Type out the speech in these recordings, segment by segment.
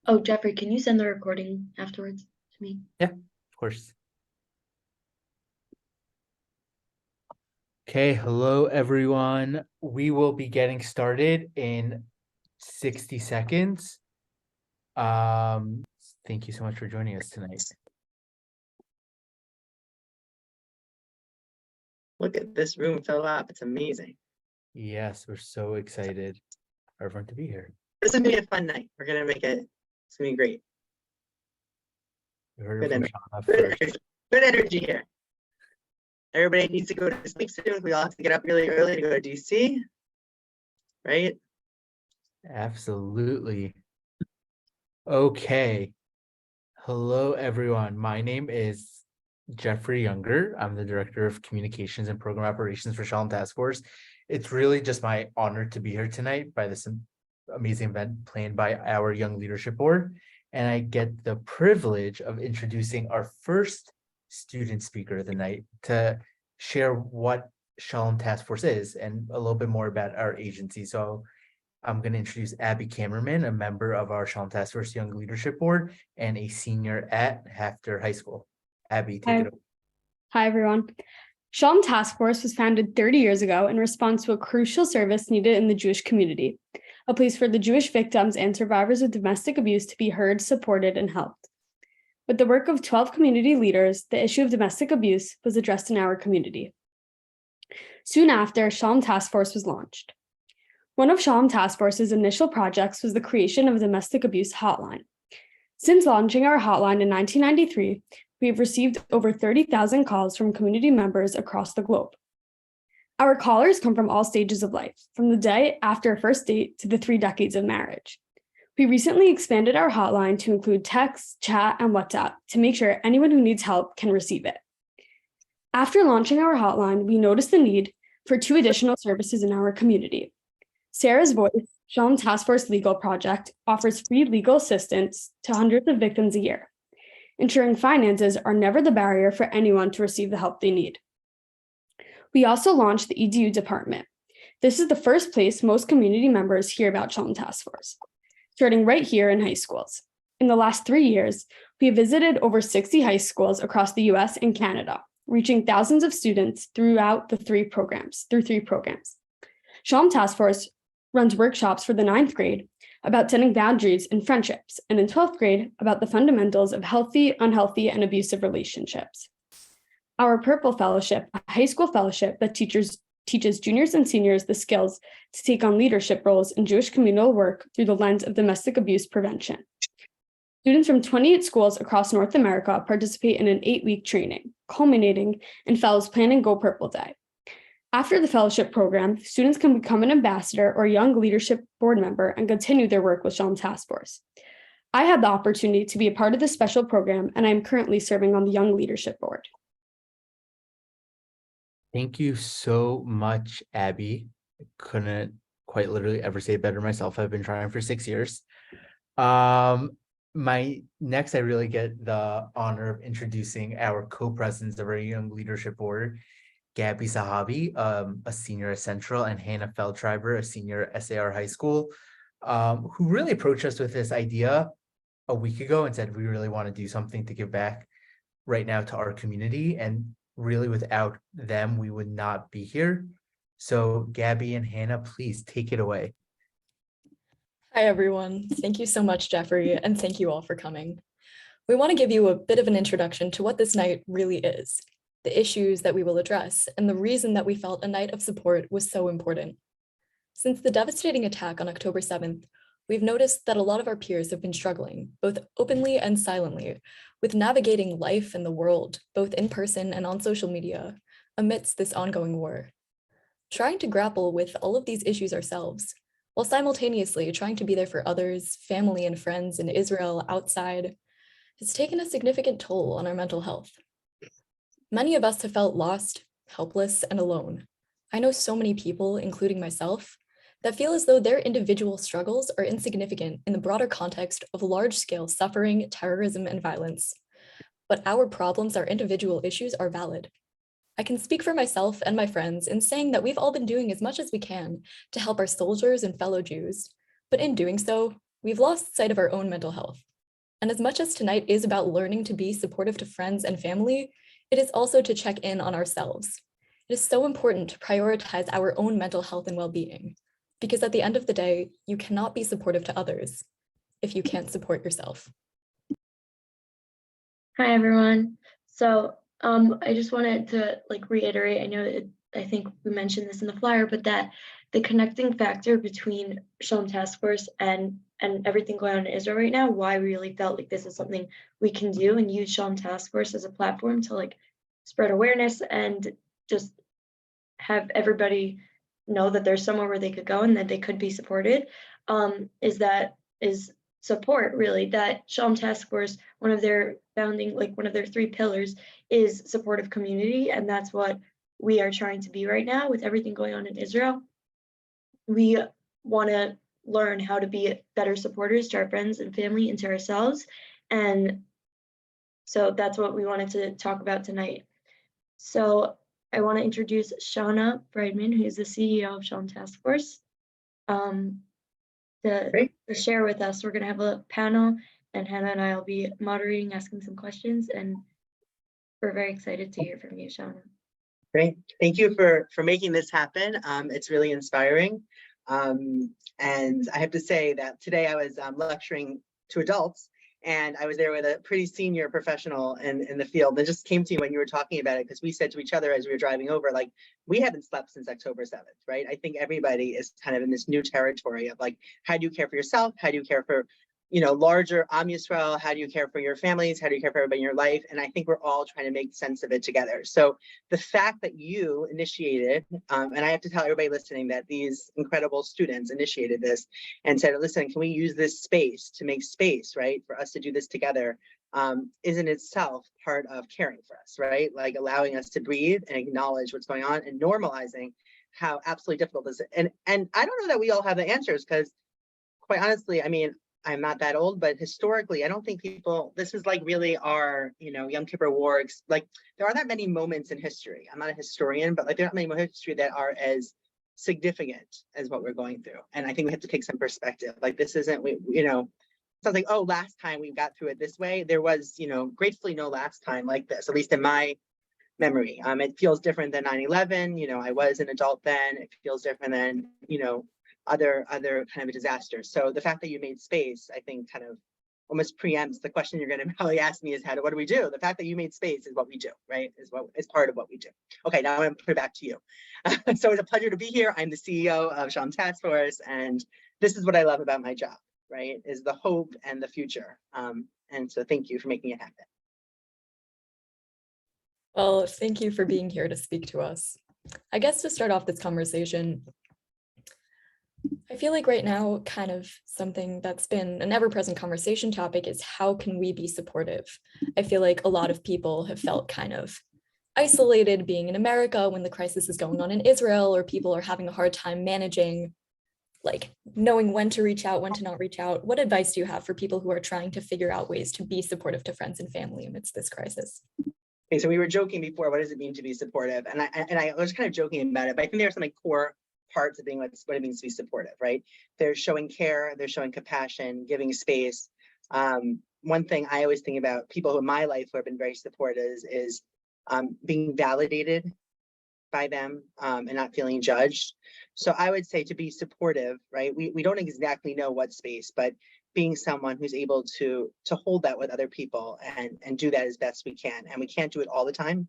Oh, Jeffrey, can you send the recording afterwards to me? Yeah, of course. Okay, hello everyone. We will be getting started in 60 seconds. Thank you so much for joining us tonight. Look at this room fill up. It's amazing. Yes, we're so excited for everyone to be here. This is gonna be a fun night. We're gonna make it. It's gonna be great. You heard Good it from energy. Shana Good first. energy. Good energy here. Everybody needs to go to sleep soon. We all have to get up really early to go to DC, right? Absolutely. Okay. Hello everyone. My name is Jeffrey Younger. I'm the Director of Communications and Program Operations for Shalom Task Force. It's really just my honor to be here tonight by this amazing event planned by our Young Leadership Board. And I get the privilege of introducing our first student speaker of the night to share what Shalom Task Force is and a little bit more about our agency. So I'm going to introduce Abby Kammerman, a member of our Shalom Task Force Young Leadership Board and a senior at Hafter High School. Abby, take it over. Hi, everyone. Shalom Task Force was founded 30 years ago in response to a crucial service needed in the Jewish community, a place for the Jewish victims and survivors of domestic abuse to be heard, supported, and helped. With the work of 12 community leaders, the issue of domestic abuse was addressed in our community. Soon after, Shalom Task Force was launched. One of Shalom Task Force's initial projects was the creation of a domestic abuse hotline. Since launching our hotline in 1993, we have received over 30,000 calls from community members across the globe. Our callers come from all stages of life, from the day after a first date to the 3 decades of marriage. We recently expanded our hotline to include text, chat, and WhatsApp to make sure anyone who needs help can receive it. After launching our hotline, we noticed the need for 2 additional services in our community. Sarah's Voice, Shalom Task Force Legal Project, offers free legal assistance to hundreds of victims a year, ensuring finances are never the barrier for anyone to receive the help they need. We also launched the EDU department. This is the first place most community members hear about Shalom Task Force, starting right here in high schools. In the last 3 years, we have visited over 60 high schools across the US and Canada, reaching thousands of students throughout the 3 programs. Shalom Task Force runs workshops for the 9th grade about setting boundaries in friendships, and in 12th grade about the fundamentals of healthy, unhealthy, and abusive relationships. Our Purple Fellowship, a high school fellowship that teaches juniors and seniors the skills to take on leadership roles in Jewish communal work through the lens of domestic abuse prevention. Students from 28 schools across North America participate in an 8-week training, culminating in Fellows Planning Go Purple Day. After the fellowship program, students can become an ambassador or young leadership board member and continue their work with Shalom Task Force. I had the opportunity to be a part of this special program, and I am currently serving on the Young Leadership Board. Thank you so much, Abby. I couldn't quite literally ever say it better myself. I've been trying for 6 years. I really get the honor of introducing our co-presidents of our Young Leadership Board, Gabby Sahabi, a senior at Central, and Hannah Feldschreiber, a senior at SAR High School, who really approached us with this idea a week ago and said, we really want to do something to give back right now to our community. And really without them, we would not be here. So Gabby and Hannah, please take it away. Hi, everyone. Thank you so much, Jeffrey, and thank you all for coming. We want to give you a bit of an introduction to what this night really is, the issues that we will address, and the reason that we felt a night of support was so important. Since the devastating attack on October 7th, we've noticed that a lot of our peers have been struggling, both openly and silently, with navigating life and the world, both in person and on social media, amidst this ongoing war. Trying to grapple with all of these issues ourselves, while simultaneously trying to be there for others, family and friends in Israel, outside, has taken a significant toll on our mental health. Many of us have felt lost, helpless, and alone. I know so many people, including myself, that feel as though their individual struggles are insignificant in the broader context of large-scale suffering, terrorism, and violence. But our problems, our individual issues, are valid. I can speak for myself and my friends in saying that we've all been doing as much as we can to help our soldiers and fellow Jews, but in doing so, we've lost sight of our own mental health. And as much as tonight is about learning to be supportive to friends and family, it is also to check in on ourselves. It is so important to prioritize our own mental health and well-being, because at the end of the day, you cannot be supportive to others if you can't support yourself. Hi, everyone. So I just wanted to reiterate, I know I think we mentioned this in the flyer, but that the connecting factor between Shalom Task Force and everything going on in Israel right now, why we really felt like this is something we can do and use Shalom Task Force as a platform to spread awareness and just have everybody know that there's somewhere where they could go and that they could be supported, is support, really. That Shalom Task Force, one of their founding, one of their 3 pillars is supportive community, and that's what we are trying to be right now with everything going on in Israel. We want to learn how to be better supporters to our friends and family and to ourselves, and so that's what we wanted to talk about tonight. So I want to introduce Shauna Breidman, who is the CEO of Shalom Task Force, to share with us. We're going to have a panel, and Hannah and I will be moderating, asking some questions, and we're very excited to hear from you, Shauna. Great. Thank you for making this happen. It's really inspiring. And I have to say that today I was lecturing to adults, and I was there with a pretty senior professional in the field. It just came to me when you were talking about it, because we said to each other as we were driving over, we haven't slept since October 7th, right? I think everybody is kind of in this new territory of how do you care for yourself? How do you care for, larger Am Yisrael? How do you care for your families? How do you care for everybody in your life? And I think we're all trying to make sense of it together. So the fact that you initiated, and I have to tell everybody listening that these incredible students initiated this and said, listen, can we use this space to make space, right, for us to do this together, is in itself part of caring for us, right? Allowing us to breathe and acknowledge what's going on and normalizing how absolutely difficult this is. And I don't know that we all have the answers, because quite honestly, I mean, I'm not that old, but historically, I don't think people, this is really our, Yom Kippur War. There aren't that many moments in history. I'm not a historian, but there aren't many moments in history that are as significant as what we're going through. And I think we have to take some perspective. This isn't, it's not oh, last time we got through it this way. There was, gratefully no last time like this, at least in my memory. It feels different than 9/11. I was an adult then. It feels different than, other kind of disasters. So the fact that you made space, I think, kind of almost preempts the question you're going to probably ask me is what do we do? The fact that you made space is what we do, right? Is part of what we do. Okay, now I'm going to put it back to you. So it's a pleasure to be here. I'm the CEO of Shalom Task Force, and this is what I love about my job, right? Is the hope and the future. And so thank you for making it happen. Well, thank you for being here to speak to us. I guess to start off this conversation, I feel like right now, kind of something that's been an ever-present conversation topic is how can we be supportive? I feel like a lot of people have felt kind of isolated being in America when the crisis is going on in Israel, or people are having a hard time managing, knowing when to reach out, when to not reach out. What advice do you have for people who are trying to figure out ways to be supportive to friends and family amidst this crisis? Okay, so we were joking before, what does it mean to be supportive? And I was kind of joking about it, but I think there's some core parts of being what it means to be supportive, right? They're showing care, they're showing compassion, giving space. One thing I always think about people in my life who have been very supportive is being validated by them and not feeling judged. So I would say to be supportive, right? We don't exactly know what space, but being someone who's able to hold that with other people and do that as best we can. And we can't do it all the time.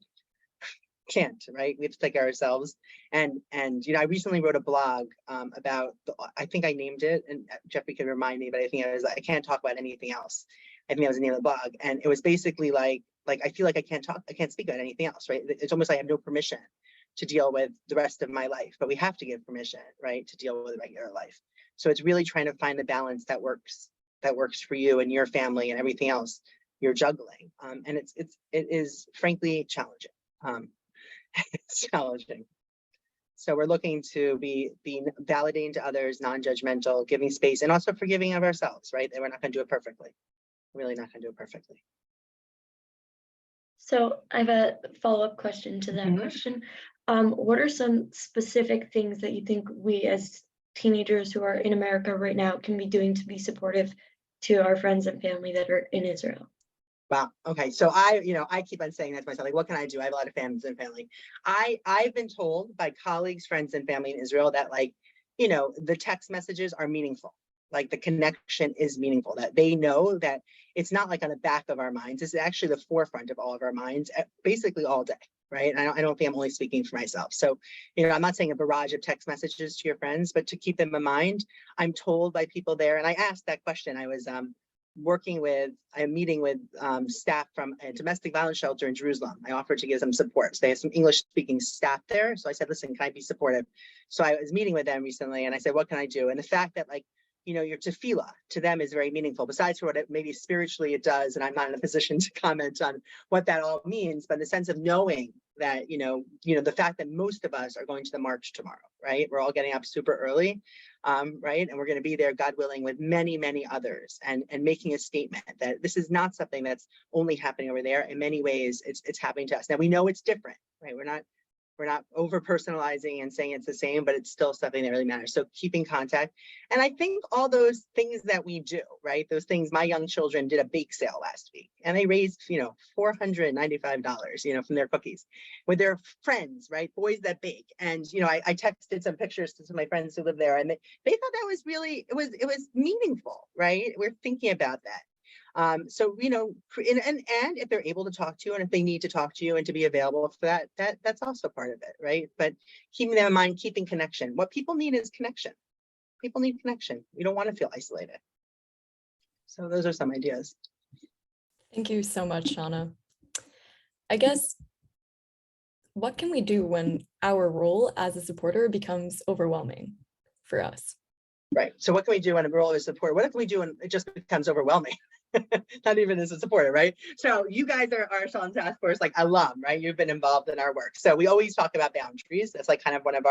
Can't, right? We have to take care of ourselves. And I recently wrote a blog about, I think I named it, and Jeffrey can remind me, but I think I can't talk about anything else. I think that was the name of the blog. And it was basically I feel like I can't speak about anything else, right? It's almost like I have no permission to deal with the rest of my life, but we have to give permission, right, to deal with regular life. So it's really trying to find the balance that works for you and your family and everything else you're juggling. And it is frankly challenging. It's challenging. So we're looking to be validating to others, non-judgmental, giving space, and also forgiving of ourselves, right? That we're not going to do it perfectly. We're really not going to do it perfectly. So I have a follow-up question to that question. What are some specific things that you think we as teenagers who are in America right now can be doing to be supportive to our friends and family that are in Israel. Wow. Okay. So I keep on saying that to myself, like, what can I do? I have a lot of friends and family. I've been told by colleagues, friends, and family in Israel that, like, the text messages are meaningful. Like, the connection is meaningful, that they know that it's not like on the back of our minds. It's actually the forefront of all of our minds, basically all day. Right. And I don't think I'm only speaking for myself. So, I'm not saying a barrage of text messages to your friends, but to keep them in mind. I'm told by people there, and I asked that question. I was I'm meeting with staff from a domestic violence shelter in Jerusalem. I offered to give them support. So they have some English speaking staff there. So I said, listen, can I be supportive? So I was meeting with them recently and I said, what can I do? And the fact that, like, your tefillah to them is very meaningful, besides for what it maybe spiritually it does. And I'm not in a position to comment on what that all means, but in the sense of knowing that, the fact that most of us are going to the march tomorrow, right? We're all getting up super early, right? And we're going to be there, God willing, with many, many others, and making a statement that this is not something that's only happening over there. In many ways, it's happening to us. Now we know it's different, right? We're not over personalizing and saying it's the same, but it's still something that really matters. So keeping contact. And I think all those things that we do, right? Those things, my young children did a bake sale last week and they raised, $495, from their cookies with their friends, right? Boys that bake. And, I texted some pictures to some of my friends who live there, and they thought that was really, it was meaningful, right? We're thinking about that. So, and if they're able to talk to you, and if they need to talk to you and to be available for that's also part of it, right? But keeping them in mind, keeping connection. What people need is connection. People need connection. We don't want to feel isolated. So those are some ideas. Thank you so much, Shauna. I guess, what can we do when our role as a supporter becomes overwhelming for us? Right. So what can we do when a role is support? What can we do when it just becomes overwhelming? Not even as a supporter, right? So you guys are our Shalom Task Force, like, alum, right? You've been involved in our work. So we always talk about boundaries. That's like kind of one of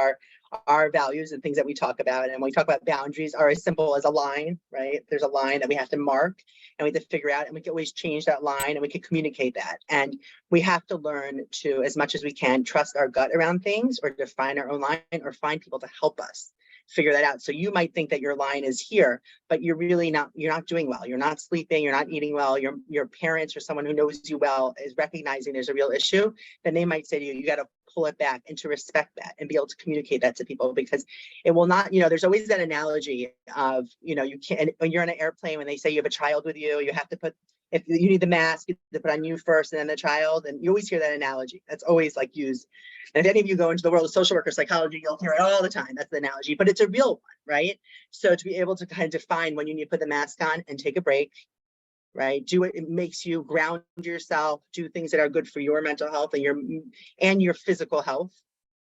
our values and things that we talk about. And when we talk about boundaries are as simple as a line, right? There's a line that we have to mark and we have to figure out, and we can always change that line and we can communicate that. And we have to learn to, as much as we can, trust our gut around things, or define our own line, or find people to help us figure that out. So you might think that your line is here, but you're not doing well. You're not sleeping, you're not eating well. Your parents or someone who knows you well is recognizing there's a real issue. Then they might say to you, you got to pull it back, and to respect that and be able to communicate that to people, because it will not, there's always that analogy of, you can't, when you're on an airplane, when they say you have a child with you, you have to put, if you need the mask, you have to put on you first and then the child. And you always hear that analogy. That's always like used. And if any of you go into the world of social work or psychology, you'll hear it all the time. That's the analogy, but it's a real one, right? So to be able to kind of define when you need to put the mask on and take a break, right? Do it. It makes you ground yourself, do things that are good for your mental health and your physical health,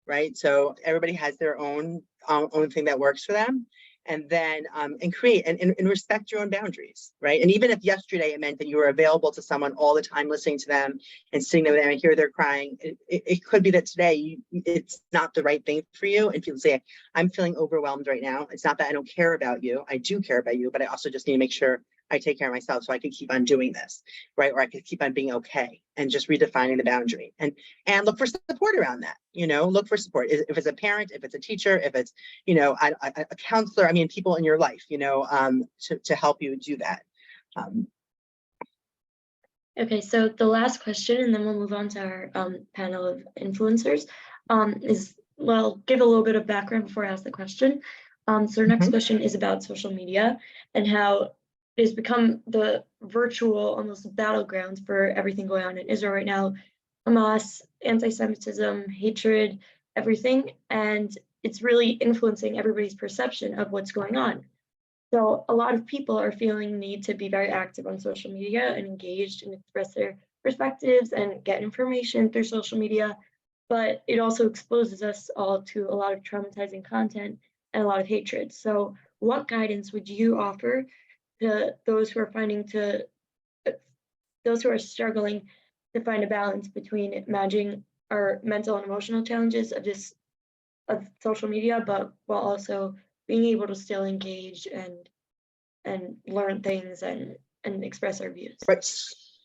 right? So everybody has their own thing that works for them. And then and create and respect your own boundaries, right? And even if yesterday it meant that you were available to someone all the time, listening to them and sitting there with them and hear they're crying, it could be that today it's not the right thing for you. And people say, I'm feeling overwhelmed right now. It's not that I don't care about you. I do care about you, but I also just need to make sure I take care of myself so I can keep on doing this, right? Or I could keep on being okay, and just redefining the boundary and look for support around that, look for support. If it's a parent, if it's a teacher, if it's, a counselor, I mean, people in your life, to help you do that. Okay, so the last question, and then we'll move on to our panel of influencers, is, well, give a little bit of background before I ask the question. So our next question is about social media and how it has become the virtual, almost battleground for everything going on in Israel right now. Hamas, anti-Semitism, hatred, everything. And it's really influencing everybody's perception of what's going on. So a lot of people are feeling the need to be very active on social media and engaged and express their perspectives and get information through social media. But it also exposes us all to a lot of traumatizing content and a lot of hatred. So what guidance would you offer to those who are struggling to find a balance between managing our mental and emotional challenges of social media, but while also being able to still engage and learn things and express our views? Right.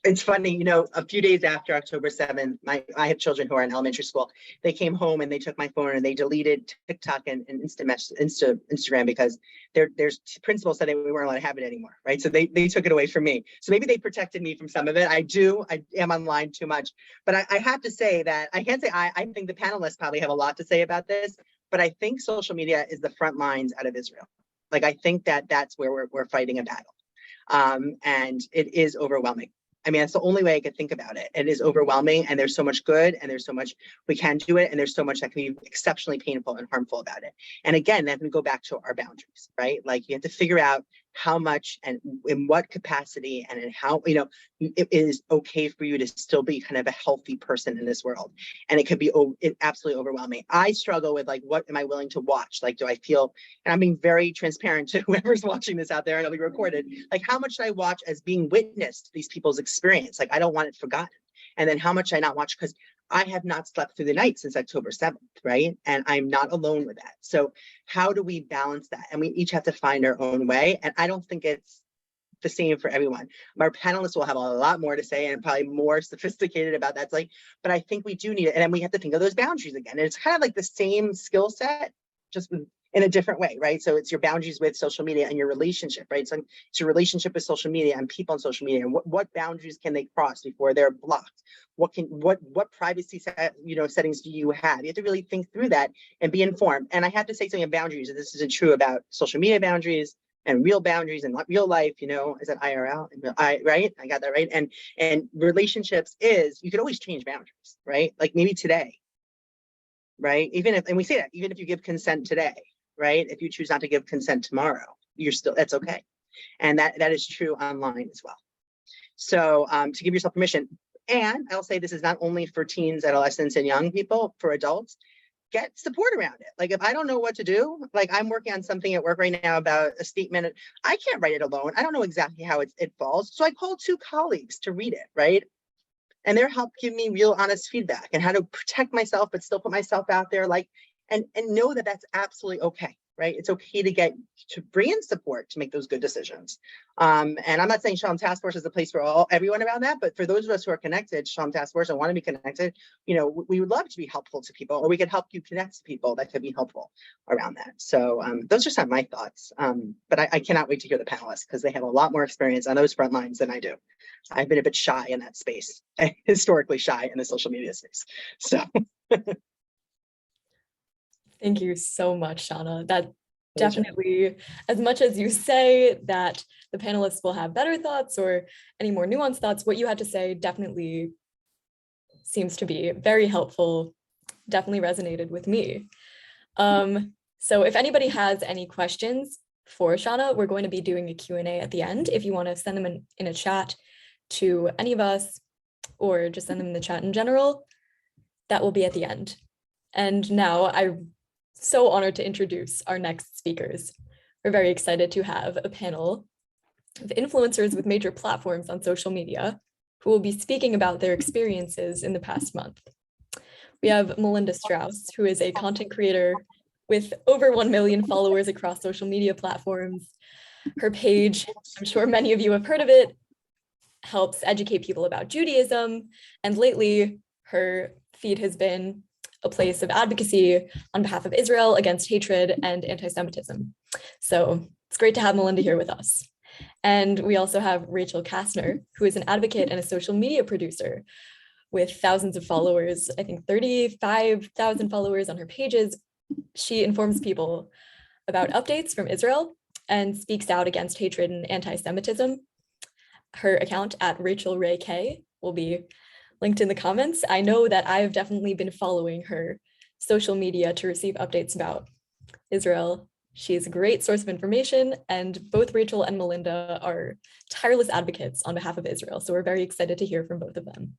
It's funny, a few days after October 7th, I have children who are in elementary school. They came home and they took my phone and they deleted TikTok and Instagram because their principal said we weren't allowed to have it anymore, right? So they took it away from me. So maybe they protected me from some of it. I am online too much, but I have to say that I can't say I think the panelists probably have a lot to say about this, but I think social media is the front lines out of Israel. Like, I think that's where we're fighting a battle. And it is overwhelming. I mean, that's the only way I could think about it. It is overwhelming, and there's so much good, and there's so much we can do it, and there's so much that can be exceptionally painful and harmful about it. And again, that can go back to our boundaries, right? Like, you have to figure out how much and in what capacity and in how, it is okay for you to still be kind of a healthy person in this world. And it could be absolutely overwhelming. I struggle with, like, what am I willing to watch? Like, do I feel, and I'm being very transparent to whoever's watching this out there, and it'll be recorded, like, how much should I watch as being witness to these people's experience? Like, I don't want it forgotten. And then how much should I not watch? Because I have not slept through the night since October 7th, right? And I'm not alone with that. So how do we balance that? And we each have to find our own way. And I don't think it's the same for everyone. Our panelists will have a lot more to say and probably more sophisticated about that. But I think we do need it. And then we have to think of those boundaries again. And it's kind of like the same skill set, just in a different way, right? So it's your boundaries with social media and your relationship, right? So it's your relationship with social media and people on social media, and what boundaries can they cross before they're blocked? What privacy settings do you have? You have to really think through that and be informed. And I have to say something about boundaries, and this isn't true about social media boundaries and real boundaries and real life, is that IRL? Right? I got that right. And relationships is, you could always change boundaries, right? Like, maybe today, right? And we say that, even if you give consent today, right? If you choose not to give consent tomorrow, that's okay. And that is true online as well. So to give yourself permission. And I'll say this is not only for teens, adolescents, and young people, for adults, get support around it. Like, if I don't know what to do, like, I'm working on something at work right now about a statement. I can't write it alone. I don't know exactly how it falls. So I call 2 colleagues to read it, right? And they're help give me real honest feedback and how to protect myself, but still put myself out there, like, and know that that's absolutely okay, right? It's okay to bring in support to make those good decisions. And I'm not saying Shalom Task Force is the place for everyone around that, but for those of us who are connected, Shalom Task Force, and want to be connected, we would love to be helpful to people, or we could help you connect to people that could be helpful around that. So those are some of my thoughts. But I cannot wait to hear the panelists, because they have a lot more experience on those front lines than I do. I've been a bit shy in that space, historically shy in the social media space. So. Thank you so much, Shauna. That definitely, as much as you say that the panelists will have better thoughts or any more nuanced thoughts, what you had to say definitely seems to be very helpful, definitely resonated with me. So if anybody has any questions for Shauna, we're going to be doing a Q&A at the end. If you want to send them in a chat to any of us, or just send them in the chat in general, that will be at the end. And now I'm so honored to introduce our next speakers. We're very excited to have a panel of influencers with major platforms on social media who will be speaking about their experiences in the past month. We have Melinda Strauss, who is a content creator with over 1 million followers across social media platforms. Her page, I'm sure many of you have heard of it, helps educate people about Judaism. And lately, her feed has been a place of advocacy on behalf of Israel against hatred and anti-Semitism. So it's great to have Melinda here with us. And we also have Rachel Kastner, who is an advocate and a social media producer with thousands of followers, I think 35,000 followers on her pages. She informs people about updates from Israel and speaks out against hatred and anti-Semitism. Her account at Rachel Ray K will be linked in the comments. I know that I've definitely been following her social media to receive updates about Israel. She is a great source of information, and both Rachel and Melinda are tireless advocates on behalf of Israel. So we're very excited to hear from both of them.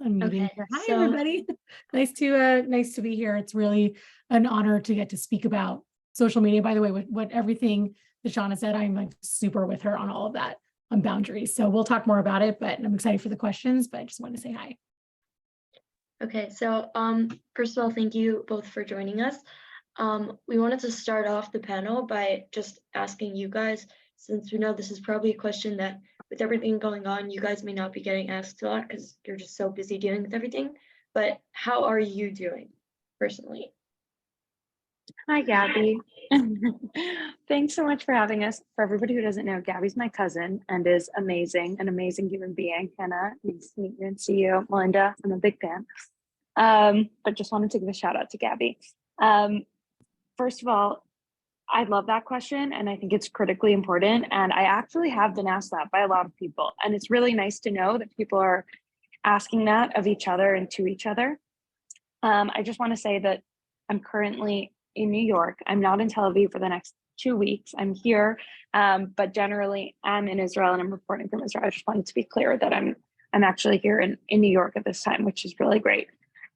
Unmuting Okay, here. Hi, so- everybody. Nice to be here. It's really an honor to get to speak about social media. By the way, what everything that Shauna said, I'm like super with her on all of that, on boundaries. So we'll talk more about it, but I'm excited for the questions, but I just wanted to say hi. Okay, so first of all, thank you both for joining us. We wanted to start off the panel by just asking you guys, since we know this is probably a question that with everything going on, you guys may not be getting asked a lot because you're just so busy dealing with everything. But how are you doing personally? Hi, Gabby. Thanks so much for having us. For everybody who doesn't know, Gabby's my cousin and is amazing, an amazing human being. Hannah, nice to meet you and see you. Melinda, I'm a big fan. But just wanted to give a shout out to Gabby. First of all, I love that question and I think it's critically important. And I actually have been asked that by a lot of people. And it's really nice to know that people are asking that of each other and to each other. I just want to say that I'm currently in New York. I'm not in Tel Aviv for the next 2 weeks. I'm here, but generally I'm in Israel and I'm reporting from Israel. I just wanted to be clear that I'm actually here in New York at this time, which is really great.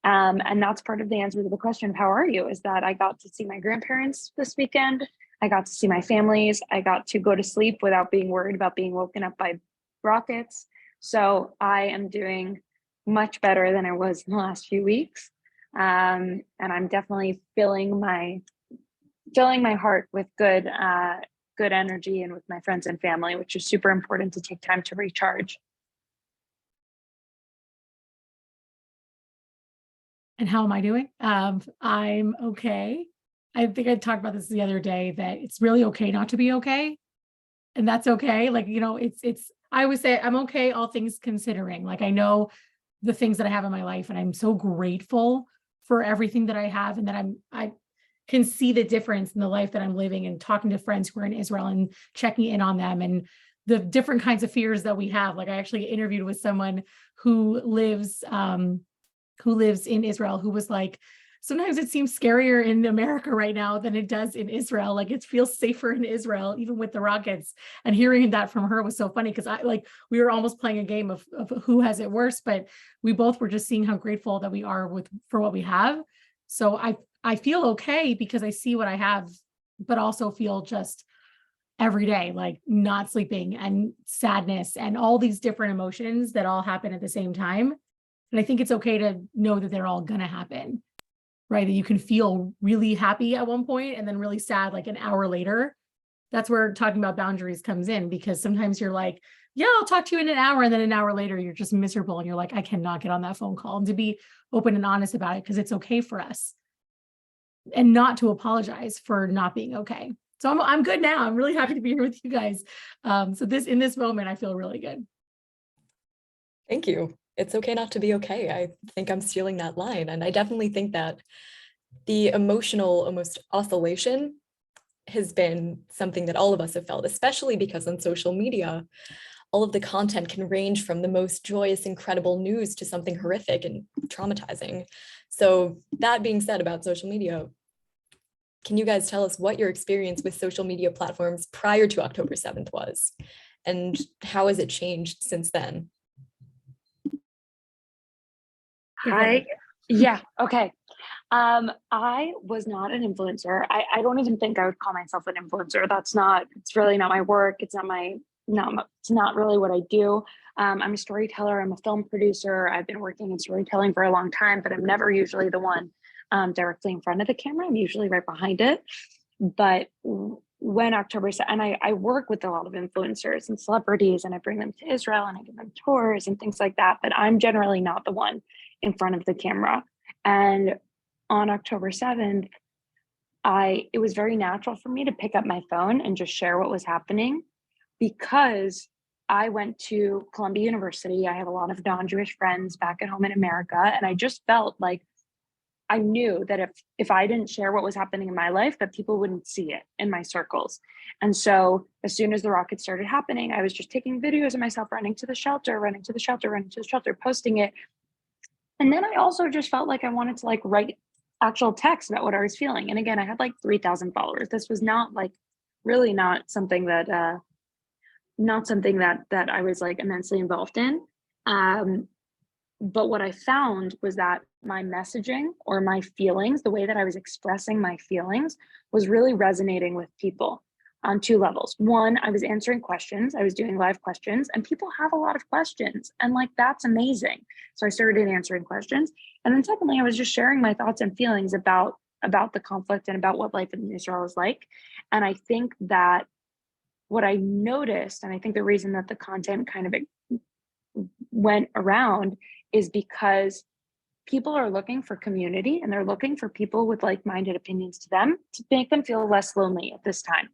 And that's part of the answer to the question of how are you, is that I got to see my grandparents this weekend. I got to see my families. I got to go to sleep without being worried about being woken up by rockets. So I am doing much better than I was in the last few weeks. And I'm definitely filling my heart with good energy and with my friends and family, which is super important to take time to recharge. And how am I doing? I'm okay. I think I talked about this the other day that it's really okay not to be okay. And that's okay. Like, you know, I always say I'm okay, all things considering. Like I know the things that I have in my life and I'm so grateful for everything that I have and that I can see the difference in the life that I'm living and talking to friends who are in Israel and checking in on them and the different kinds of fears that we have. Like I actually interviewed with someone who lives in Israel who was like, sometimes it seems scarier in America right now than it does in Israel. Like it feels safer in Israel, even with the rockets. And hearing that from her was so funny because we were almost playing a game of who has it worse, but we both were just seeing how grateful that we are for what we have. So I feel okay because I see what I have, but also feel just every day, like not sleeping and sadness and all these different emotions that all happen at the same time. And I think it's okay to know that they're all gonna happen, right? That you can feel really happy at one point and then really sad like an hour later. That's where talking about boundaries comes in, because sometimes you're like, yeah, I'll talk to you in an hour. And then an hour later, you're just miserable and you're like, I cannot get on that phone call. And to be open and honest about it, because it's okay for us and not to apologize for not being okay. So I'm good now. I'm really happy to be here with you guys. So in this moment, I feel really good. Thank you. It's okay not to be okay. I think I'm stealing that line. And I definitely think that the emotional almost oscillation has been something that all of us have felt, especially because on social media, all of the content can range from the most joyous, incredible news to something horrific and traumatizing. So that being said about social media, can you guys tell us what your experience with social media platforms prior to October 7th was? And how has it changed since then? Yeah, okay. I was not an influencer. I don't even think I would call myself an influencer. It's really not my work. It's not really what I do. I'm a storyteller. I'm a film producer. I've been working in storytelling for a long time, but I'm never usually the one directly in front of the camera. I'm usually right behind it. But when and I work with a lot of influencers and celebrities, and I bring them to Israel and I give them tours and things like that. But I'm generally not the one in front of the camera. And on October 7th, it was very natural for me to pick up my phone and just share what was happening, because I went to Columbia University. I have a lot of non-Jewish friends back at home in America. And I just felt like I knew that if I didn't share what was happening in my life, that people wouldn't see it in my circles. And so as soon as the rockets started happening, I was just taking videos of myself running to the shelter, posting it. And then I also just felt like I wanted to write actual text about what I was feeling. And again, I had 3,000 followers. This was not really not something that I was immensely involved in. But what I found was that my messaging or my feelings, the way that I was expressing my feelings, was really resonating with people on two levels. One, I was answering questions. I was doing live questions, and people have a lot of questions, and that's amazing. So I started answering questions. And then secondly, I was just sharing my thoughts and feelings about about the conflict and about what life in Israel is like. And I think that what I noticed, and I think the reason that the content kind of went around is because people are looking for community and they're looking for people with like-minded opinions to them to make them feel less lonely at this time.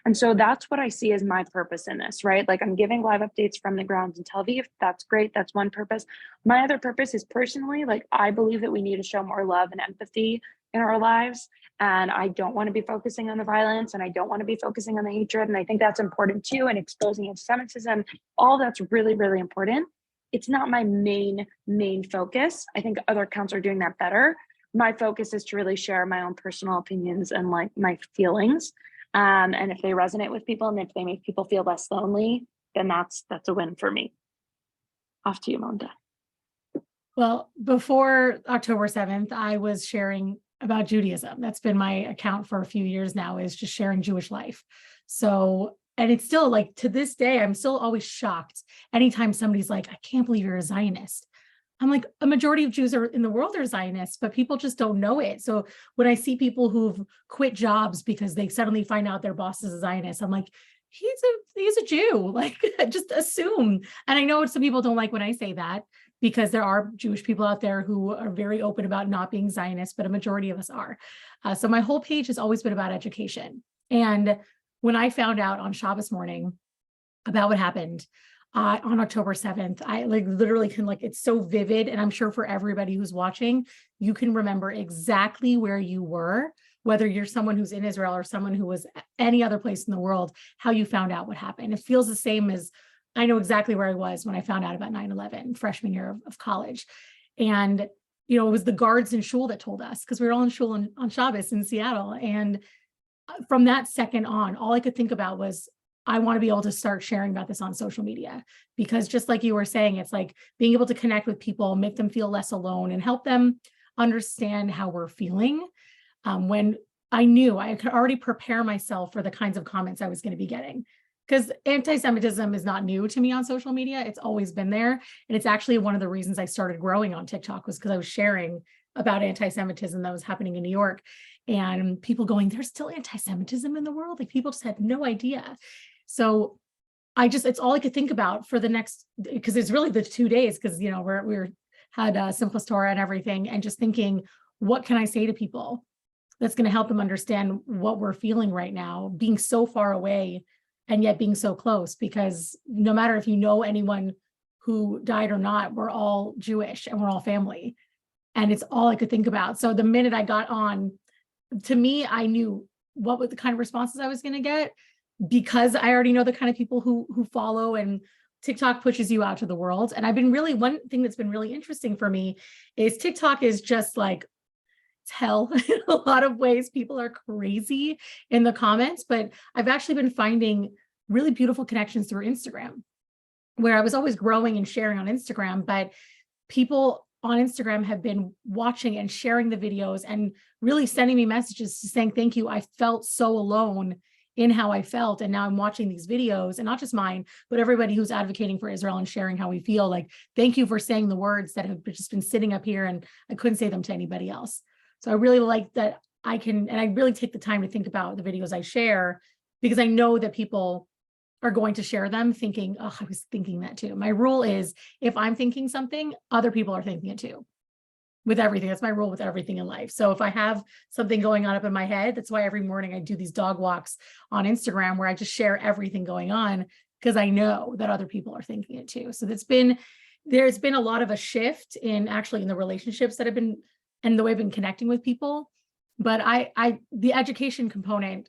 And so that's what I see as my purpose in this, right? Like I'm giving live updates from the grounds in Tel Aviv. That's great. That's one purpose. My other purpose is personally, like I believe that we need to show more love and empathy in our lives. And I don't want to be focusing on the violence and I don't want to be focusing on the hatred. And I think that's important too. And exposing anti-Semitism, all that's really, really important. It's not my main focus. I think other accounts are doing that better. My focus is to really share my own personal opinions and like my feelings. And if they resonate with people and if they make people feel less lonely, then that's a win for me. Off to you, Melinda. Well, before October 7th, I was sharing about Judaism. That's been my account for a few years now, is just sharing Jewish life. So, and it's still like to this day, I'm still always shocked anytime somebody's like, I can't believe you're a Zionist. I'm like, a majority of Jews in the world are Zionists, but people just don't know it. So when I see people who've quit jobs because they suddenly find out their boss is a Zionist, I'm like, he's a Jew, like just assume. And I know some people don't like when I say that because there are Jewish people out there who are very open about not being Zionists, but a majority of us are. So my whole page has always been about education. And when I found out on Shabbos morning about what happened, on October 7th, I like literally can like, it's so vivid. And I'm sure for everybody who's watching, you can remember exactly where you were, whether you're someone who's in Israel or someone who was any other place in the world, how you found out what happened. It feels the same as I know exactly where I was when I found out about 9/11, freshman year of college. And, you know, it was the guards in shul that told us because we were all in shul on Shabbos in Seattle. And from that second on, all I could think about was, I want to be able to start sharing about this on social media, because just like you were saying, it's like being able to connect with people, make them feel less alone and help them understand how we're feeling. When I knew I could already prepare myself for the kinds of comments I was going to be getting, because anti-Semitism is not new to me on social media. It's always been there. And it's actually one of the reasons I started growing on TikTok was because I was sharing about anti-Semitism that was happening in New York, and people going, there's still anti-Semitism in the world. Like people just had no idea. So it's all I could think about for the next, because it's really the 2 days, because, you know, we're had Simchas Torah and everything, and just thinking, what can I say to people that's going to help them understand what we're feeling right now, being so far away and yet being so close, because no matter if you know anyone who died or not, we're all Jewish and we're all family. And it's all I could think about. So the minute I got on, to me, I knew what were the kind of responses I was going to get, because I already know the kind of people who follow, and TikTok pushes you out to the world. And I've been really, one thing that's been really interesting for me is TikTok is just like, it's hell in a lot of ways. People are crazy in the comments, but I've actually been finding really beautiful connections through Instagram, where I was always growing and sharing on Instagram, but people on Instagram have been watching and sharing the videos and really sending me messages saying, thank you. I felt so alone in how I felt. And now I'm watching these videos, and not just mine, but everybody who's advocating for Israel and sharing how we feel. Like, thank you for saying the words that have just been sitting up here and I couldn't say them to anybody else. So I really like that I can, and I really take the time to think about the videos I share, because I know that people are going to share them thinking, oh, I was thinking that too. My rule is, if I'm thinking something, other people are thinking it too. With everything. That's my rule with everything in life. So if I have something going on up in my head, that's why every morning I do these dog walks on Instagram where I just share everything going on, because I know that other people are thinking it too. So there's been a lot of a shift in the relationships that have been, and the way I've been connecting with people. But the education component,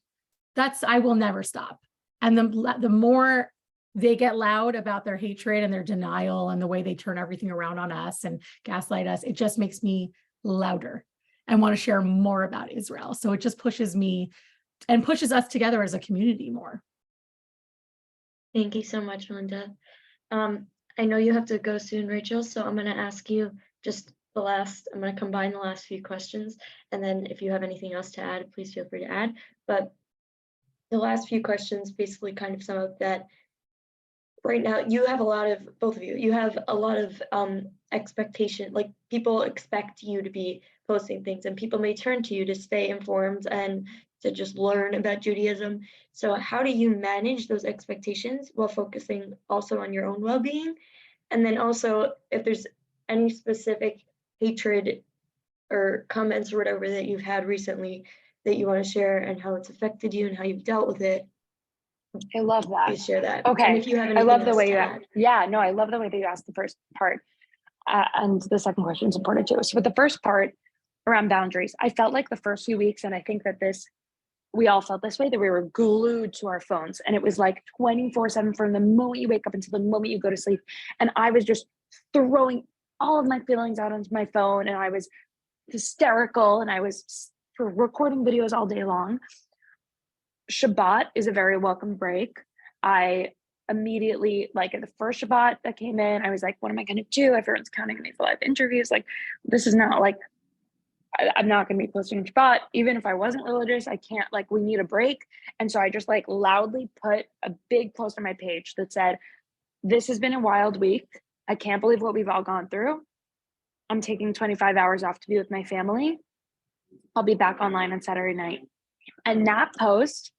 I will never stop. And the more they get loud about their hatred and their denial and the way they turn everything around on us and gaslight us, it just makes me louder and want to share more about Israel. So it just pushes me and pushes us together as a community more. Thank you so much, Melinda. I know you have to go soon, Rachel, so I'm going to ask you I'm going to combine the last few questions, and then if you have anything else to add, please feel free to add. But the last few questions basically kind of sum up that right now you have both of you have a lot of expectation, like people expect you to be posting things, and people may turn to you to stay informed and to just learn about Judaism. So how do you manage those expectations while focusing also on your own well-being? And then also, if there's any specific hatred or comments or whatever that you've had recently that you want to share and how it's affected you and how you've dealt with it, I love that. please share that. Okay. And if you have I anything love the else way to you, add. yeah, no, I love the way that you asked the first part. And the second question is important too. So with the first part around boundaries, I felt like the first few weeks, and I think that we all felt this way, that we were glued to our phones, and it was like 24/7 from the moment you wake up until the moment you go to sleep. And I was just throwing all of my feelings out onto my phone, and I was hysterical, and I was recording videos all day long. Shabbat is a very welcome break. I immediately, like at the first Shabbat that came in, I was like, what am I going to do? Everyone's counting on these live interviews. Like, this is not like, I'm not going to be posting on Shabbat. Even if I wasn't religious, I can't, like, we need a break. And so I just like loudly put a big post on my page that said, this has been a wild week. I can't believe what we've all gone through. I'm taking 25 hours off to be with my family. I'll be back online on Saturday night. And that post,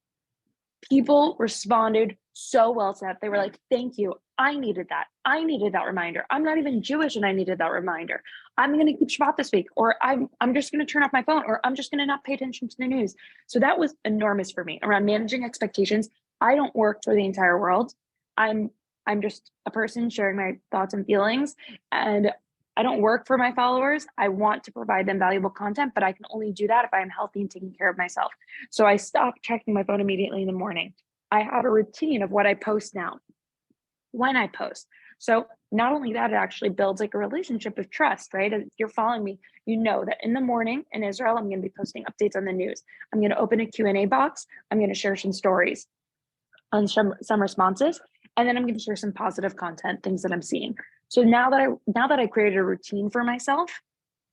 people responded so well to that. They were like, thank you. I needed that. I needed that reminder. I'm not even Jewish and I needed that reminder. I'm going to keep Shabbat this week, or I'm just going to turn off my phone, or I'm just going to not pay attention to the news. So that was enormous for me around managing expectations. I don't work for the entire world. I'm just a person sharing my thoughts and feelings, and I don't work for my followers. I want to provide them valuable content, but I can only do that if I am healthy and taking care of myself. So I stopped checking my phone immediately in the morning. I have a routine of what I post now, when I post. So not only that, it actually builds like a relationship of trust, right? If you're following me, you know that in the morning in Israel, I'm going to be posting updates on the news. I'm going to open a Q&A box. I'm going to share some stories on some responses, and then I'm going to share some positive content, things that I'm seeing. So now that I created a routine for myself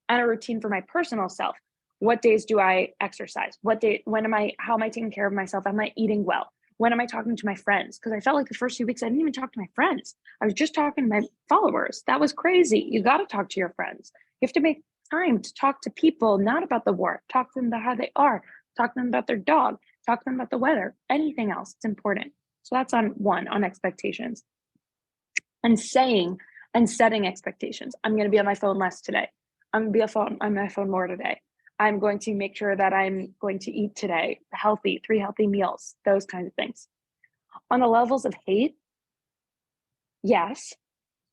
and a routine for my personal self, what days do I exercise? How am I taking care of myself? Am I eating well? When am I talking to my friends? Because I felt like the first few weeks, I didn't even talk to my friends. I was just talking to my followers. That was crazy. You got to talk to your friends. You have to make time to talk to people, not about the war. Talk to them about how they are. Talk to them about their dog. Talk to them about the weather. Anything else, it's important. So that's on expectations. And setting expectations. I'm going to be on my phone less today. I'm going to be on my phone more today. I'm going to make sure that I'm going to eat today, healthy, 3 healthy meals, those kinds of things. On the levels of hate, yes,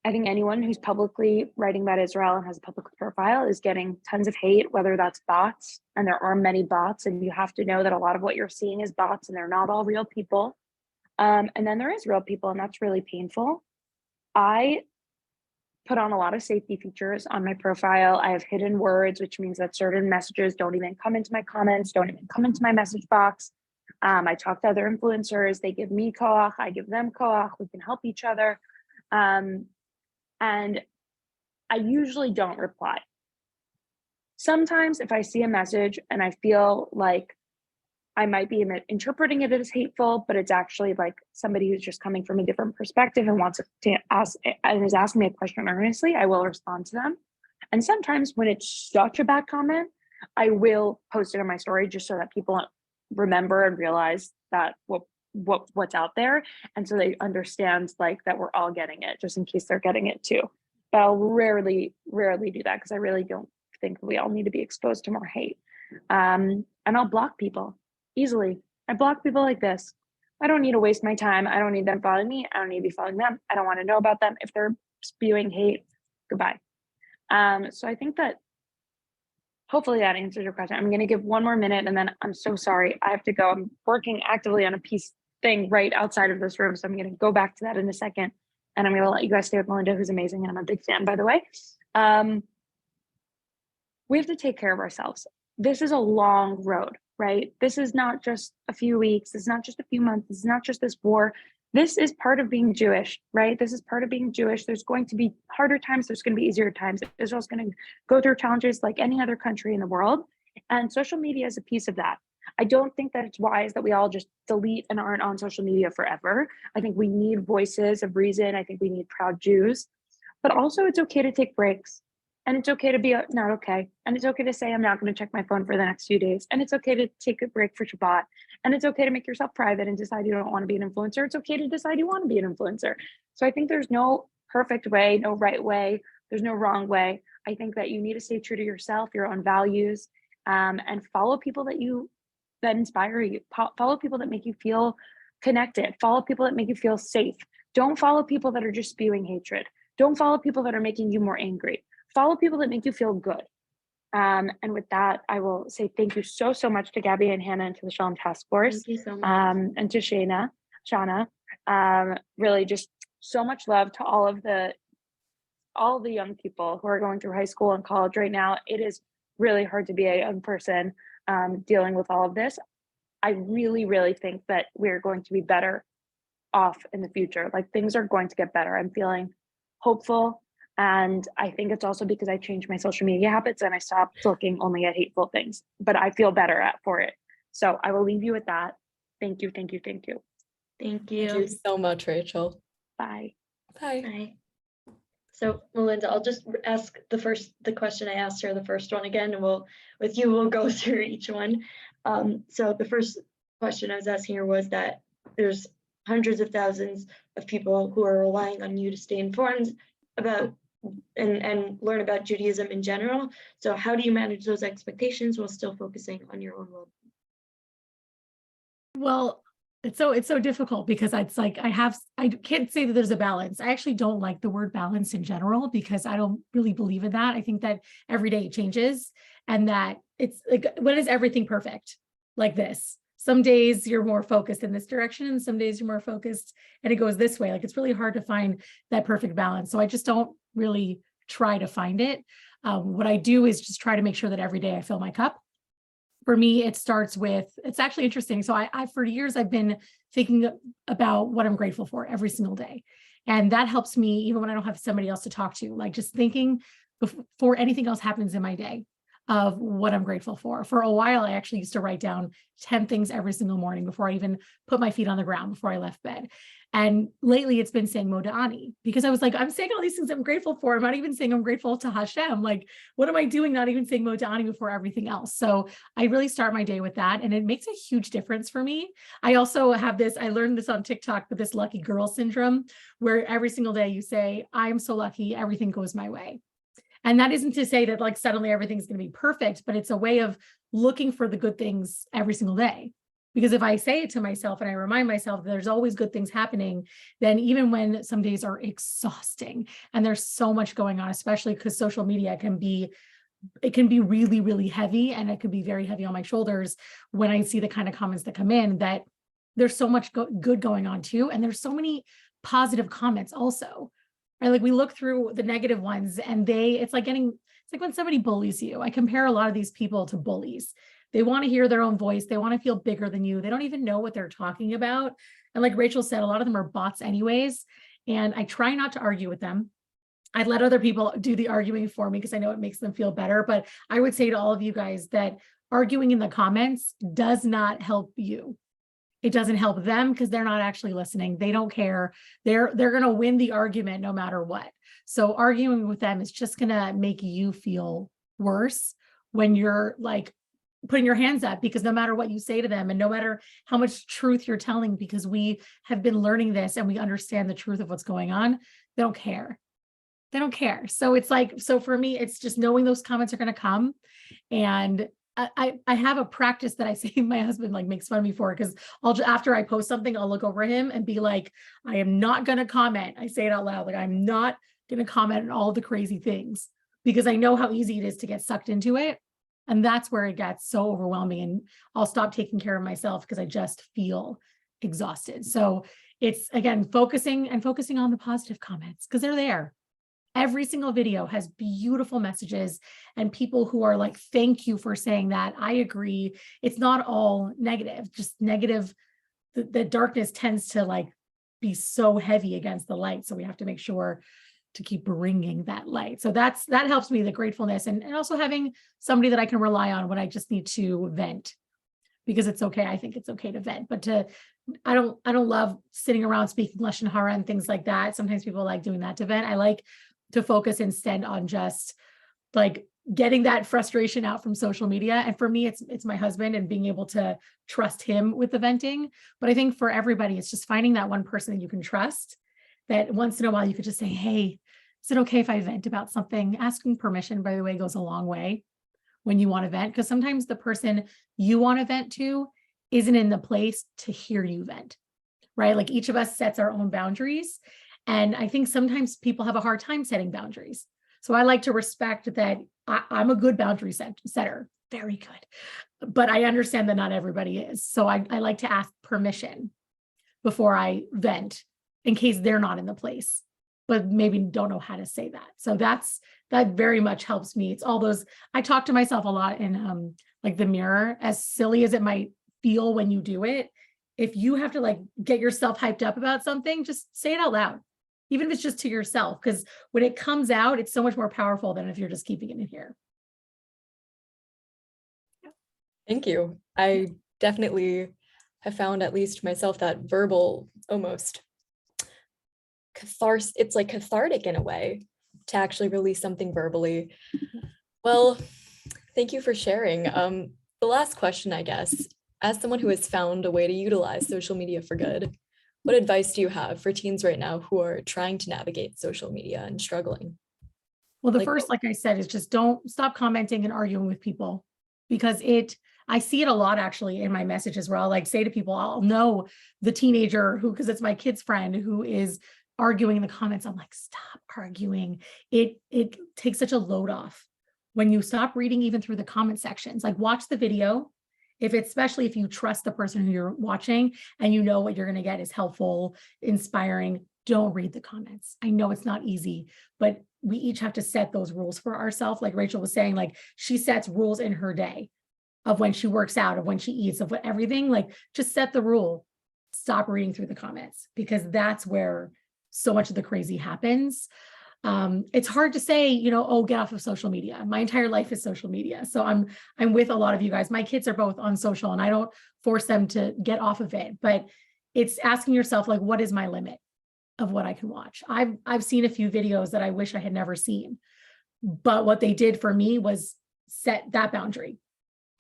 I think anyone who's publicly writing about Israel and has a public profile is getting tons of hate, whether that's bots, and there are many bots, and you have to know that a lot of what you're seeing is bots, and they're not all real people. And then there is real people, and that's really painful. I put on a lot of safety features on my profile. I have hidden words, which means that certain messages don't even come into my comments, don't even come into my message box. I talk to other influencers. They give me koach, I give them koach. We can help each other. And I usually don't reply. Sometimes if I see a message and I feel like I might be interpreting it as hateful, but it's actually like somebody who's just coming from a different perspective and wants to ask and is asking me a question earnestly, I will respond to them. And sometimes when it's such a bad comment, I will post it on my story just so that people remember and realize that what's out there. And so they understand like that we're all getting it, just in case they're getting it too. But I'll rarely do that because I really don't think we all need to be exposed to more hate. And I'll block people easily. I block people like this. I don't need to waste my time. I don't need them following me. I don't need to be following them. I don't want to know about them. If they're spewing hate, goodbye. So I think that hopefully that answers your question. I'm going to give one more minute and then I'm so sorry. I have to go. I'm working actively on a piece thing right outside of this room. So I'm going to go back to that in a second. And I'm going to let you guys stay with Melinda, who's amazing. And I'm a big fan, by the way. We have to take care of ourselves. This is a long road, right? This is not just a few weeks. It's not just a few months. It's not just this war. This is part of being Jewish, right? This is part of being Jewish. There's going to be harder times. There's going to be easier times. Israel's going to go through challenges like any other country in the world. And social media is a piece of that. I don't think that it's wise that we all just delete and aren't on social media forever. I think we need voices of reason. I think we need proud Jews. But also it's okay to take breaks. And it's okay to be not okay. And it's okay to say, I'm not going to check my phone for the next few days. And it's okay to take a break for Shabbat. And it's okay to make yourself private and decide you don't want to be an influencer. It's okay to decide you want to be an influencer. So I think there's no perfect way, no right way. There's no wrong way. I think that you need to stay true to yourself, your own values, and follow people that inspire you. Follow people that make you feel connected. Follow people that make you feel safe. Don't follow people that are just spewing hatred. Don't follow people that are making you more angry. Follow people that make you feel good. And with that, I will say thank you so much to Gabby and Hannah and to the Shalom Task Force. Thank you so much. And to Shauna. Really just so much love to all the young people who are going through high school and college right now. It is really hard to be a young person dealing with all of this. I really think that we're going to be better off in the future. Like, things are going to get better. I'm feeling hopeful. And I think it's also because I changed my social media habits and I stopped looking only at hateful things, but I feel better for it. So I will leave you with that. Thank you. Thank you. Thank you so much, Rachel. Bye. Bye. Bye. So Melinda, I'll just ask the question I asked her, the first one again, and we'll go through each one. So the first question I was asking her was that there's hundreds of thousands of people who are relying on you to stay informed about and learn about Judaism in general. So how do you manage those expectations while still focusing on your own well? Well, it's so difficult because it's like I can't say that there's a balance. I actually don't like the word balance in general because I don't really believe in that. I think that every day it changes and that it's like, when is everything perfect like this? Some days you're more focused in this direction and some days you're more focused and it goes this way. Like, it's really hard to find that perfect balance. So I just don't really try to find it. What I do is just try to make sure that every day I fill my cup. For me, it starts with, it's actually interesting. So I for years, I've been thinking about what I'm grateful for every single day. And that helps me even when I don't have somebody else to talk to, like just thinking before anything else happens in my day of what I'm grateful for. For a while, I actually used to write down 10 things every single morning before I even put my feet on the ground, before I left bed. And lately it's been saying Moda'ani, because I was like, I'm saying all these things I'm grateful for. I'm not even saying I'm grateful to Hashem. Like, what am I doing? Not even saying Moda'ani before everything else. So I really start my day with that. And it makes a huge difference for me. I also have this, I learned this on TikTok, but this lucky girl syndrome, where every single day you say, I'm so lucky, everything goes my way. And that isn't to say that like suddenly everything's going to be perfect, but it's a way of looking for the good things every single day. Because if I say it to myself and I remind myself that there's always good things happening, then even when some days are exhausting and there's so much going on, especially because social media can be really, really heavy, and it could be very heavy on my shoulders when I see the kind of comments that come in, that there's so much good going on too. And there's so many positive comments also. Right? Like, we look through the negative ones and it's like when somebody bullies you. I compare a lot of these people to bullies. They want to hear their own voice. They want to feel bigger than you. They don't even know what they're talking about. And like Rachel said, a lot of them are bots anyways. And I try not to argue with them. I let other people do the arguing for me because I know it makes them feel better. But I would say to all of you guys that arguing in the comments does not help you. It doesn't help them because they're not actually listening. They don't care. They're going to win the argument no matter what. So arguing with them is just going to make you feel worse when you're like putting your hands up, because no matter what you say to them and no matter how much truth you're telling, because we have been learning this and we understand the truth of what's going on, they don't care. They don't care. So it's like, so for me, it's just knowing those comments are going to come. And I have a practice that I say my husband like makes fun of me for, because after I post something, I'll look over him and be like, I am not going to comment. I say it out loud. Like, I'm not going to comment on all the crazy things, because I know how easy it is to get sucked into it. And that's where it gets so overwhelming, and I'll stop taking care of myself because I just feel exhausted. So it's, again, focusing on the positive comments, because they're there. Every single video has beautiful messages and people who are like, thank you for saying that. I agree. It's not all negative, just negative. The darkness tends to like be so heavy against the light. So we have to make sure to keep bringing that light. So that helps me, the gratefulness, and also having somebody that I can rely on when I just need to vent, because it's okay. I think it's okay to vent, but I don't love sitting around speaking Lashon Hara and things like that. Sometimes people like doing that to vent. I like to focus instead on just like getting that frustration out from social media. And for me, it's my husband and being able to trust him with the venting. But I think for everybody, it's just finding that one person that you can trust, that once in a while you could just say, hey, is it okay if I vent about something? Asking permission, by the way, goes a long way when you want to vent, because sometimes the person you want to vent to isn't in the place to hear you vent, right? Like each of us sets our own boundaries. And I think sometimes people have a hard time setting boundaries. So I like to respect that I'm a good boundary setter, very good, but I understand that not everybody is. So I like to ask permission before I vent in case they're not in the place, but maybe don't know how to say that. So that very much helps me. It's all those, I talk to myself a lot in like the mirror, as silly as it might feel when you do it. If you have to like get yourself hyped up about something, just say it out loud, even if it's just to yourself, because when it comes out, it's so much more powerful than if you're just keeping it in here. Thank you. I definitely have found, at least myself, that verbal almost catharsis, it's like cathartic in a way to actually release something verbally. Well, thank you for sharing. The last question, I guess, as someone who has found a way to utilize social media for good, what advice do you have for teens right now who are trying to navigate social media and struggling? Well, the first, like I said, is just don't stop commenting and arguing with people, because I see it a lot actually in my messages where I'll like say to people, I'll know the teenager who, because it's my kid's friend who is arguing in the comments. I'm like, stop arguing. It takes such a load off when you stop reading even through the comment sections. Like watch the video. Especially if you trust the person who you're watching and you know what you're going to get is helpful, inspiring, don't read the comments. I know it's not easy, but we each have to set those rules for ourselves. Like Rachel was saying, like she sets rules in her day of when she works out, of when she eats, of what everything, like just set the rule. Stop reading through the comments, because that's where so much of the crazy happens. It's hard to say, oh, get off of social media. My entire life is social media. So I'm with a lot of you guys. My kids are both on social and I don't force them to get off of it, but it's asking yourself, like, what is my limit of what I can watch? I've seen a few videos that I wish I had never seen, but what they did for me was set that boundary.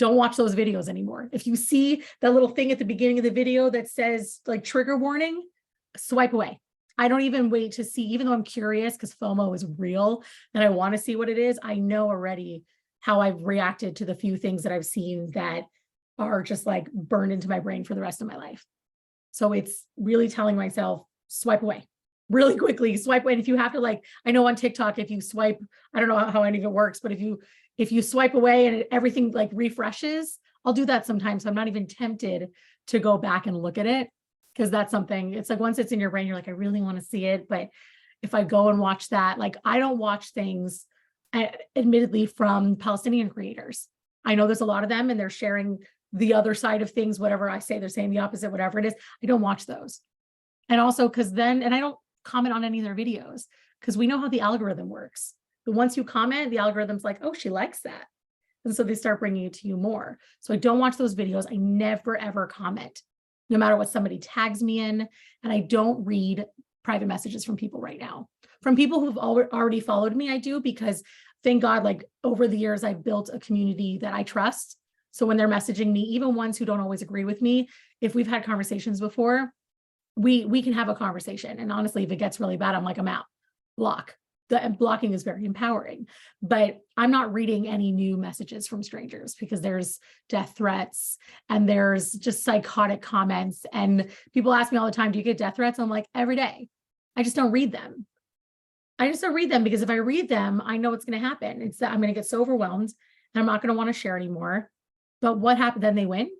Don't watch those videos anymore. If you see that little thing at the beginning of the video that says like trigger warning, swipe away. I don't even wait to see, even though I'm curious because FOMO is real and I want to see what it is. I know already how I've reacted to the few things that I've seen that are just like burned into my brain for the rest of my life. So it's really telling myself, swipe away really quickly, swipe away. And if you have to, like, I know on TikTok, if you swipe, I don't know how any of it works, but if you swipe away and everything like refreshes, I'll do that sometimes. So I'm not even tempted to go back and look at it. Because that's something, it's like once it's in your brain, you're like, I really want to see it. But if I go and watch that, like I don't watch things, admittedly, from Palestinian creators. I know there's a lot of them and they're sharing the other side of things, whatever I say, they're saying the opposite, whatever it is. I don't watch those. And also and I don't comment on any of their videos because we know how the algorithm works. But once you comment, the algorithm's like, oh, she likes that. And so they start bringing it to you more. So I don't watch those videos. I never, ever comment, no matter what somebody tags me in. And I don't read private messages from people right now. From people who've already followed me, I do, because thank God, like over the years, I've built a community that I trust. So when they're messaging me, even ones who don't always agree with me, if we've had conversations before, we can have a conversation. And honestly, if it gets really bad, I'm like, I'm out, block. Blocking is very empowering, but I'm not reading any new messages from strangers because there's death threats and there's just psychotic comments. And people ask me all the time, do you get death threats? I'm like, every day. I just don't read them. I just don't read them because if I read them, I know what's going to happen. It's that I'm going to get so overwhelmed and I'm not going to want to share anymore. But what happened? Then they win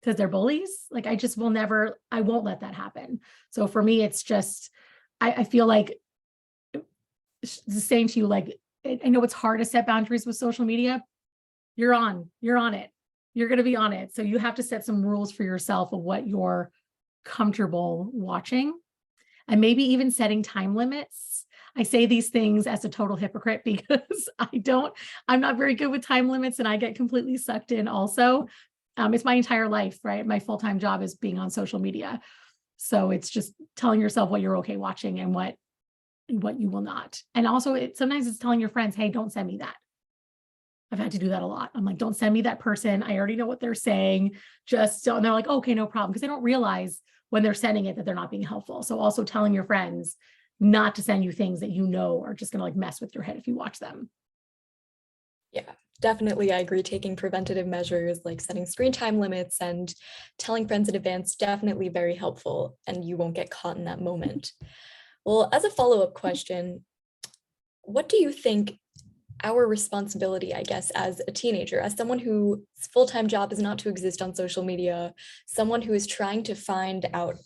because they're bullies. Like I just will never, I won't let that happen. So for me, it's just, I feel like saying to you, like, I know it's hard to set boundaries with social media. You're on it. You're going to be on it. So you have to set some rules for yourself of what you're comfortable watching and maybe even setting time limits. I say these things as a total hypocrite because I'm not very good with time limits and I get completely sucked in also. It's my entire life, right? My full-time job is being on social media. So it's just telling yourself what you're okay watching and what and what you will not. And also sometimes it's telling your friends, hey, don't send me that. I've had to do that a lot. I'm like, don't send me that person. I already know what they're saying. Just so, and they're like, okay, no problem. Because they don't realize when they're sending it that they're not being helpful. So also telling your friends not to send you things that you know are just going to like mess with your head if you watch them. Yeah, definitely. I agree. Taking preventative measures like setting screen time limits and telling friends in advance, definitely very helpful, and you won't get caught in that moment. Well, as a follow-up question, what do you think our responsibility, I guess, as a teenager, as someone whose full-time job is not to exist on social media, someone who is trying to find out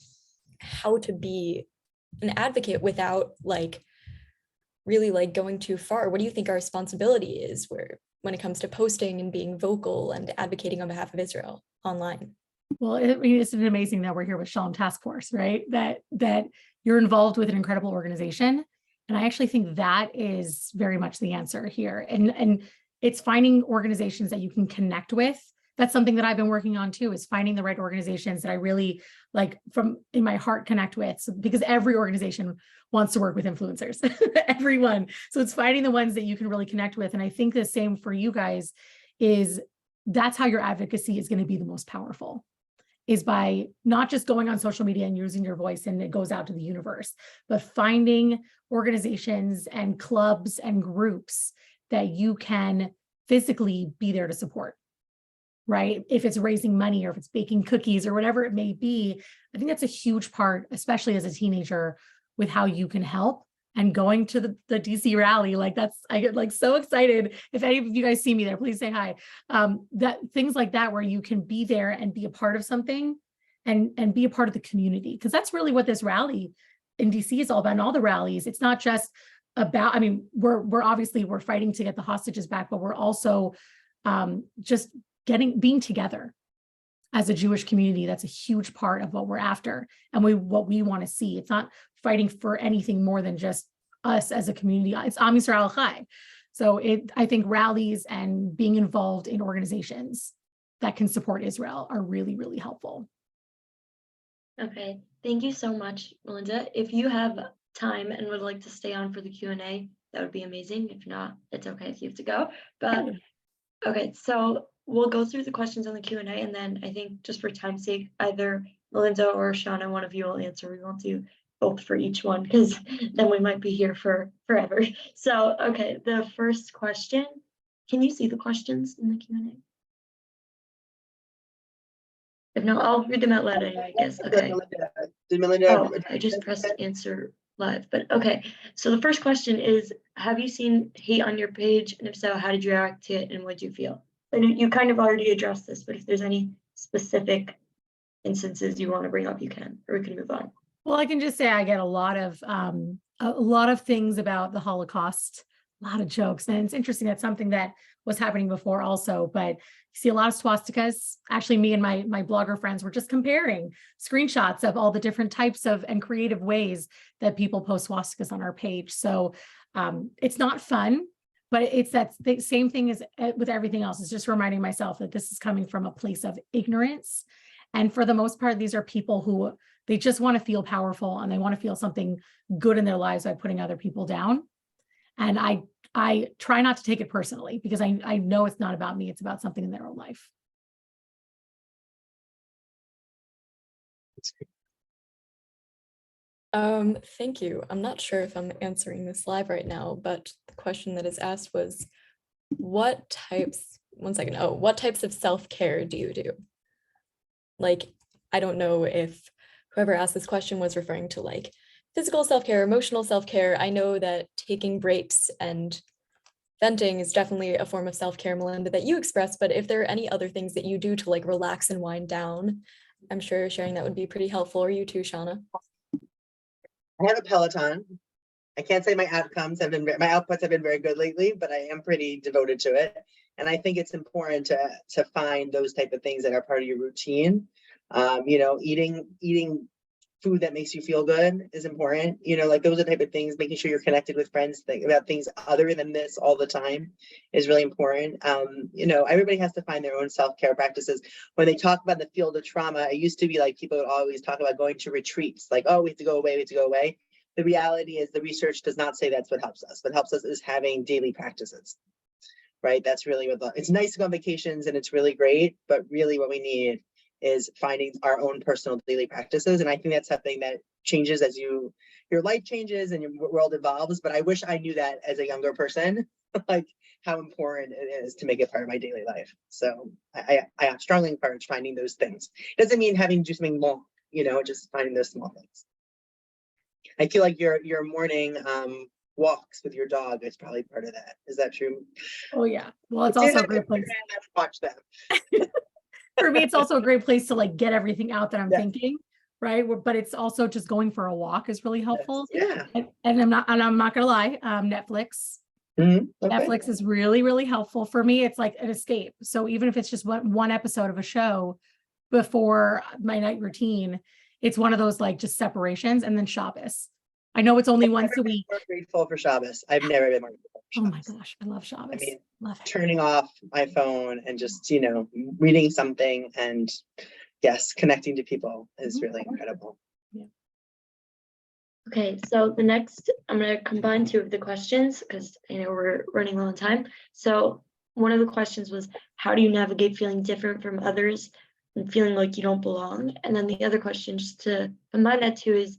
how to be an advocate without like really like going too far? What do you think our responsibility is when it comes to posting and being vocal and advocating on behalf of Israel online? Well, I mean, it's amazing that we're here with Shalom Task Force, right? That you're involved with an incredible organization. And I actually think that is very much the answer here. And it's finding organizations that you can connect with. That's something that I've been working on too, is finding the right organizations that I really like from in my heart connect with. So, because every organization wants to work with influencers, everyone. So it's finding the ones that you can really connect with. And I think the same for you guys is that's how your advocacy is going to be the most powerful, is by not just going on social media and using your voice and it goes out to the universe, but finding organizations and clubs and groups that you can physically be there to support, right? If it's raising money or if it's baking cookies or whatever it may be, I think that's a huge part, especially as a teenager, with how you can help. And going to the DC rally, like I get like so excited. If any of you guys see me there, please say hi. That things like that, where you can be there and be a part of something and be a part of the community. Because that's really what this rally in DC is all about. And all the rallies, it's not just about, I mean, we're fighting to get the hostages back, but we're also just being together as a Jewish community. That's a huge part of what we're after and what we want to see. It's not fighting for anything more than just us as a community. It's Am Yisrael Chai. So I think rallies and being involved in organizations that can support Israel are really, really helpful. Okay, thank you so much, Melinda. If you have time and would like to stay on for the Q&A, that would be amazing. If not, it's okay if you have to go. But okay, so we'll go through the questions on the Q&A, and then I think just for time's sake, either Melinda or Shauna, one of you will answer. We won't do both for each one because then we might be here for forever. So, okay, the first question, can you see the questions in the Q&A? If not, I'll read them out loud anyway, I guess. Okay. Did Melinda? Oh, I just pressed answer live, but okay. So the first question is, have you seen hate on your page? And if so, how did you react to it and what do you feel? And you kind of already addressed this, but if there's any specific instances you want to bring up, you can, or we can move on. Well, I can just say I get a lot of things about the Holocaust, a lot of jokes. And it's interesting, that's something that was happening before also, but you see a lot of swastikas. Actually, me and my blogger friends were just comparing screenshots of all the different types of and creative ways that people post swastikas on our page. So it's not fun, but it's that same thing as with everything else. It's just reminding myself that this is coming from a place of ignorance. And for the most part, these are people who they just want to feel powerful and they want to feel something good in their lives by putting other people down. And I try not to take it personally because I know it's not about me. It's about something in their own life. Thank you. I'm not sure if I'm answering this live right now, but the question that is asked was, what types of self-care do you do? Like, I don't know if whoever asked this question was referring to like physical self-care, emotional self-care. I know that taking breaks and venting is definitely a form of self-care, Melinda, that you express, but if there are any other things that you do to like relax and wind down, I'm sure sharing that would be pretty helpful. Or you too, Shauna? I have a Peloton. I can't say my outputs have been very good lately, but I am pretty devoted to it. And I think it's important to find those type of things that are part of your routine. Eating food that makes you feel good is important. Like those are the type of things, making sure you're connected with friends, think about things other than this all the time is really important. Everybody has to find their own self-care practices. When they talk about the field of trauma, it used to be like people would always talk about going to retreats, like, oh, we have to go away. the reality is the research does not say that's what helps us. What helps us is having daily practices, right? That's really what it's nice to go on vacations and it's really great, but really what we need is finding our own personal daily practices. And I think that's something that changes as your life changes and your world evolves. But I wish I knew that as a younger person, like how important it is to make it part of my daily life. So I strongly encourage finding those things. Doesn't mean having to do something long, just finding those small things. I feel like your morning walks with your dog is probably part of that. Is that true? Oh yeah. Well, it's also a great place. Watch them. For me, it's also a great place to like get everything out that I'm Yes. thinking, right? But it's also just going for a walk is really helpful. Yes. Yeah. And I'm not gonna lie, Netflix. Mhm. Okay. Netflix is really, really helpful for me. It's like an escape. So even if it's just one episode of a show before my night routine, it's one of those like just separations. And then Shabbos. I know it's only once a week. I'm grateful for Shabbos. I've never been more grateful for Oh my Shabbos. gosh, I love Shabbos. I mean, love it. turning off my phone and just, reading something and yes, connecting to people is really incredible. Okay, so the next, I'm going to combine two of the questions because we're running low on time. So one of the questions was, how do you navigate feeling different from others and feeling like you don't belong? And then the other question, just to combine that too, is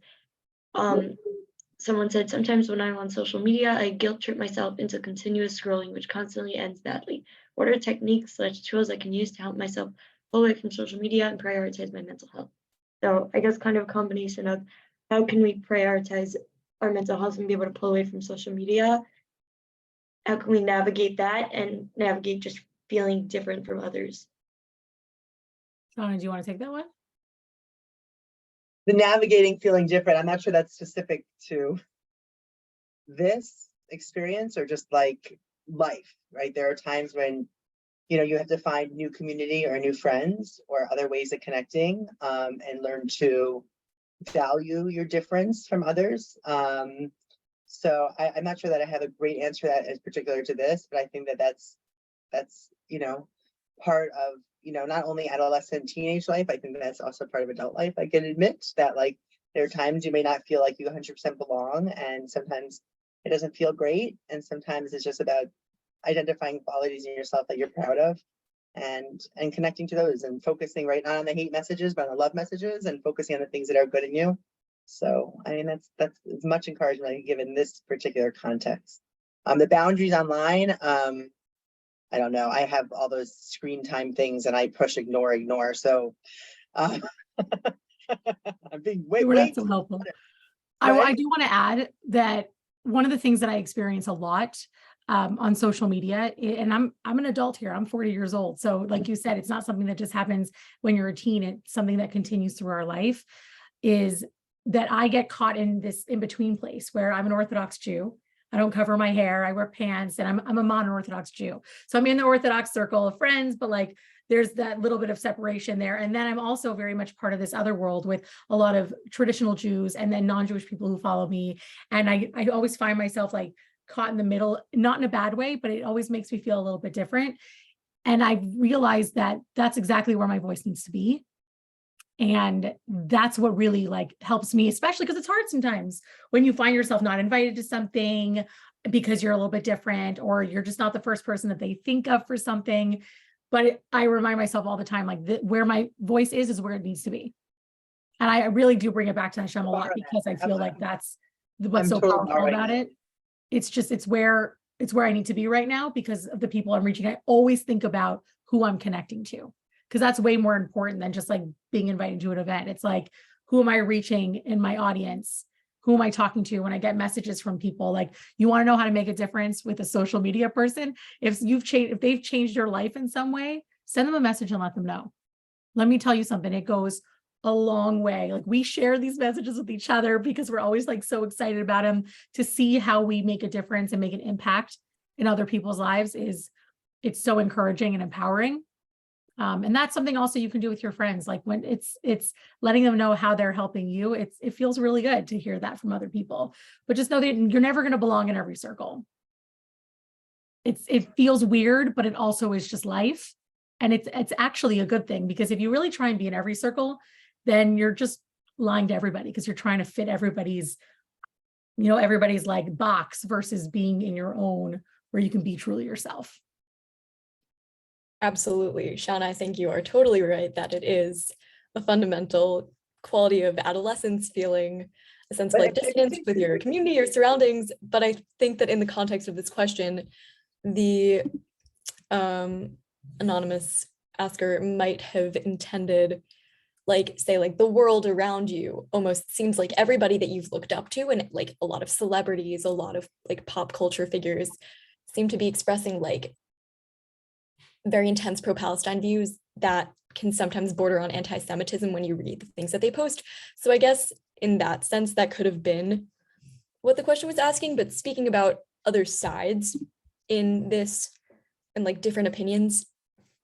someone said, sometimes when I'm on social media, I guilt trip myself into continuous scrolling, which constantly ends badly. What are techniques/tools I can use to help myself pull away from social media and prioritize my mental health? So I guess kind of a combination of how can we prioritize our mental health and be able to pull away from social media? How can we navigate that and navigate just feeling different from others? Shauna, do you want to take that one? The navigating feeling different, I'm not sure that's specific to this experience or just like life, right? There are times when, you have to find new community or new friends or other ways of connecting and learn to value your difference from others. So I'm not sure that I have a great answer that is particular to this, but I think that that's part of, not only adolescent teenage life, I think that's also part of adult life. I can admit that like there are times you may not feel like you 100% belong, and sometimes it doesn't feel great. And sometimes it's just about identifying qualities in yourself that you're proud of and connecting to those and focusing right not on the hate messages, but on the love messages and focusing on the things that are good in you. So, I mean, that's as much encouragement I can give in this particular context. The boundaries online, I don't know. I have all those screen time things and I push ignore. So I'm being way Not so helpful. Right? I do want to add that one of the things that I experience a lot on social media, and I'm an adult here, I'm 40 years old. So like you said, it's not something that just happens when you're a teen, it's something that continues through our life, is that I get caught in this in-between place where I'm an Orthodox Jew. I don't cover my hair, I wear pants, and I'm a modern-Orthodox Jew. So I'm in the Orthodox circle of friends, but like there's that little bit of separation there. And then I'm also very much part of this other world with a lot of traditional Jews and then non-Jewish people who follow me. And I always find myself like caught in the middle, not in a bad way, but it always makes me feel a little bit different. And I realized that that's exactly where my voice needs to be. And that's what really like helps me, especially because it's hard sometimes when you find yourself not invited to something because you're a little bit different, or you're just not the first person that they think of for something. But I remind myself all the time, like where my voice is where it needs to be. And I really do bring it back to Hashem a lot because I feel like that's what's so powerful about it. It's where I need to be right now because of the people I'm reaching. I always think about who I'm connecting to, because that's way more important than just like being invited to an event. It's like, who am I reaching in my audience? Who am I talking to when I get messages from people? Like, you want to know how to make a difference with a social media person? If they've changed your life in some way, send them a message and let them know. Let me tell you something, it goes a long way. Like, we share these messages with each other because we're always like so excited about them. To see how we make a difference and make an impact in other people's lives it's so encouraging and empowering. And that's something also you can do with your friends. Like when it's letting them know how they're helping you. It feels really good to hear that from other people, but just know that you're never going to belong in every circle. It feels weird, but it also is just life. And it's actually a good thing, because if you really try and be in every circle, then you're just lying to everybody because you're trying to fit everybody's everybody's like box versus being in your own, where you can be truly yourself. Absolutely. Shauna, I think you are totally right that it is a fundamental quality of adolescence, feeling a sense of like dissonance with your community, your surroundings. But I think that in the context of this question, the anonymous asker might have intended, like, say, like the world around you almost seems like everybody that you've looked up to, and like a lot of celebrities, a lot of like pop culture figures seem to be expressing like very intense pro-Palestine views that can sometimes border on anti-Semitism when you read the things that they post. So I guess in that sense, that could have been what the question was asking. But speaking about other sides in this and like different opinions,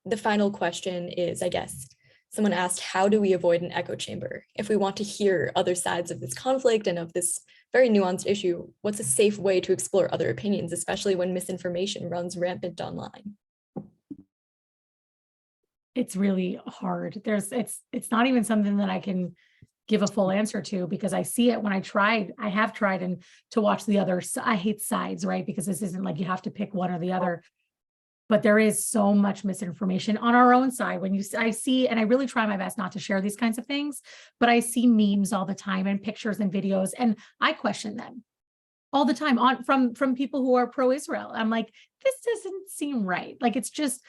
the final question is, I guess, someone asked, how do we avoid an echo chamber? If we want to hear other sides of this conflict and of this very nuanced issue, what's a safe way to explore other opinions, especially when misinformation runs rampant online? It's really hard. It's not even something that I can give a full answer to, because I see it when I have tried and to watch the other. I hate sides, right? Because this isn't like you have to pick one or the other, but there is so much misinformation on our own side. I see, and I really try my best not to share these kinds of things, but I see memes all the time and pictures and videos, and I question them all the time from people who are pro-Israel. I'm like, this doesn't seem right. Like, it's just,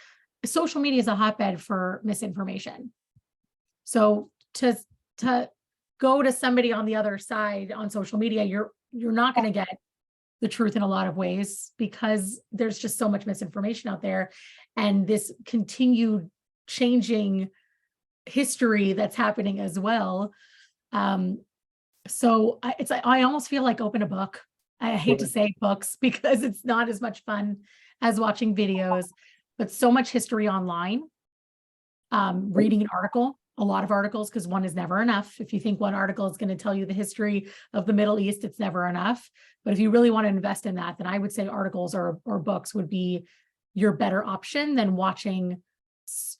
social media is a hotbed for misinformation. So to go to somebody on the other side on social media, you're not going to get the truth in a lot of ways, because there's just so much misinformation out there, and this continued changing history that's happening as well. So it's like, I almost feel like open a book. I hate to say books because it's not as much fun as watching videos, but so much history online. Reading an article, a lot of articles, because one is never enough. If you think one article is going to tell you the history of the Middle East, it's never enough. But if you really want to invest in that, then I would say articles or books would be your better option than watching,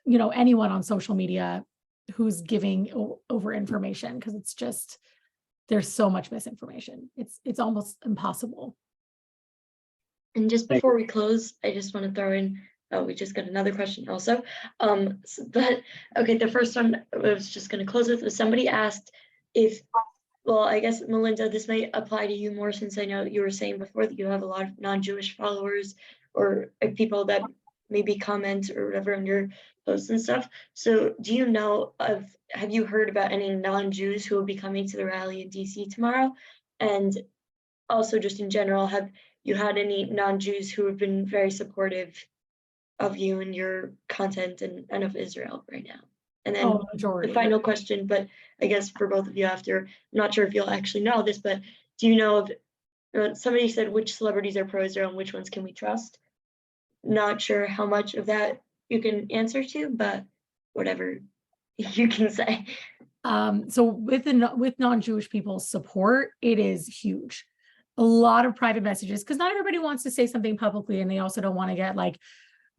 anyone on social media who's giving over information, because it's just, there's so much misinformation. It's almost impossible. And just before we close, I just want to throw in, we just got another question also. But okay, the first one I was just going to close with was, somebody asked if, well, I guess Melinda, this might apply to you more, since I know you were saying before that you have a lot of non-Jewish followers or people that maybe comment or whatever on your posts and stuff. So do you know have you heard about any non-Jews who will be coming to the rally in DC tomorrow? And also, just in general, have you had any non-Jews who have been very supportive of you and your content and of Israel right now? And then the final question, but I guess for both of you after, I'm not sure if you'll actually know this, but do you know of, somebody said which celebrities are pro-Israel and which ones can we trust? Not sure how much of that you can answer to, but whatever you can say. So with non-Jewish people's support, it is huge. A lot of private messages, because not everybody wants to say something publicly, and they also don't want to get like,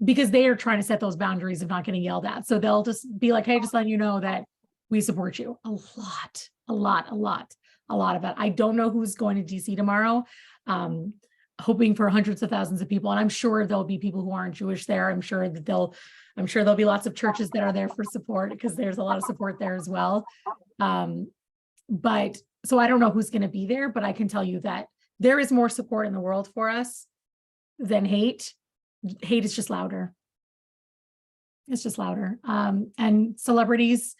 because they are trying to set those boundaries of not getting yelled at. So they'll just be like, hey, just letting you know that we support you. A lot of that. I don't know who's going to DC tomorrow. Hoping for hundreds of thousands of people. And I'm sure there'll be people who aren't Jewish there. I'm sure there'll be lots of churches that are there for support, because there's a lot of support there as well. But so I don't know who's going to be there, but I can tell you that there is more support in the world for us than hate. Hate is just louder. It's just louder. And celebrities,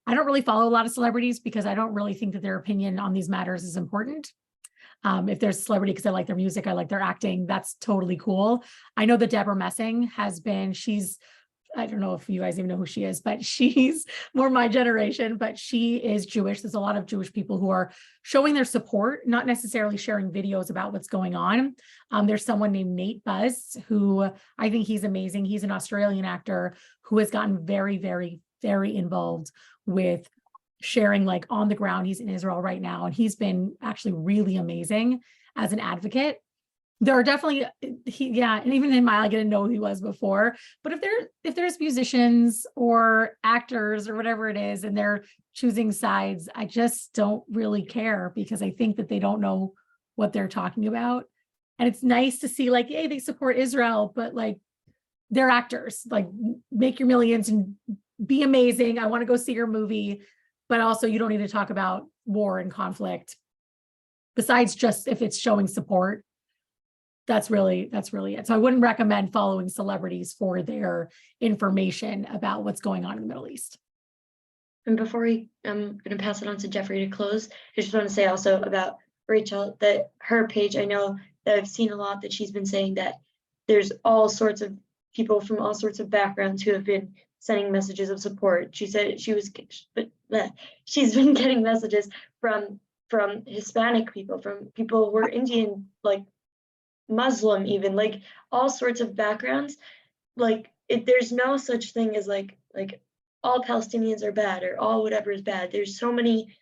I don't really follow a lot of celebrities, because I don't really think that their opinion on these matters is important. If there's a celebrity because I like their music, I like their acting, that's totally cool. I know that Deborah Messing I don't know if you guys even know who she is, but she's more my generation, but she is Jewish. There's a lot of Jewish people who are showing their support, not necessarily sharing videos about what's going on. There's someone named Nate Buzz, who I think he's amazing. He's an Australian actor who has gotten very, very, very involved with sharing, like, on the ground. He's in Israel right now, and he's been actually really amazing as an advocate. There are definitely, and even in Mile, I didn't know who he was before. But if there's musicians or actors or whatever it is, and they're choosing sides, I just don't really care, because I think that they don't know what they're talking about. And it's nice to see like, hey, they support Israel, but like they're actors, like make your millions and be amazing. I want to go see your movie, but also you don't need to talk about war and conflict. Besides just if it's showing support, that's really it. So I wouldn't recommend following celebrities for their information about what's going on in the Middle East. And before I'm going to pass it on to Jeffrey to close, I just want to say also about Rachel, that her page, I know that I've seen a lot that she's been saying that there's all sorts of people from all sorts of backgrounds who have been sending messages of support. She said she's been getting messages from Hispanic people, from people who are Indian, like Muslim, even like all sorts of backgrounds. Like there's no such thing as like all Palestinians are bad or all whatever is bad. There's so many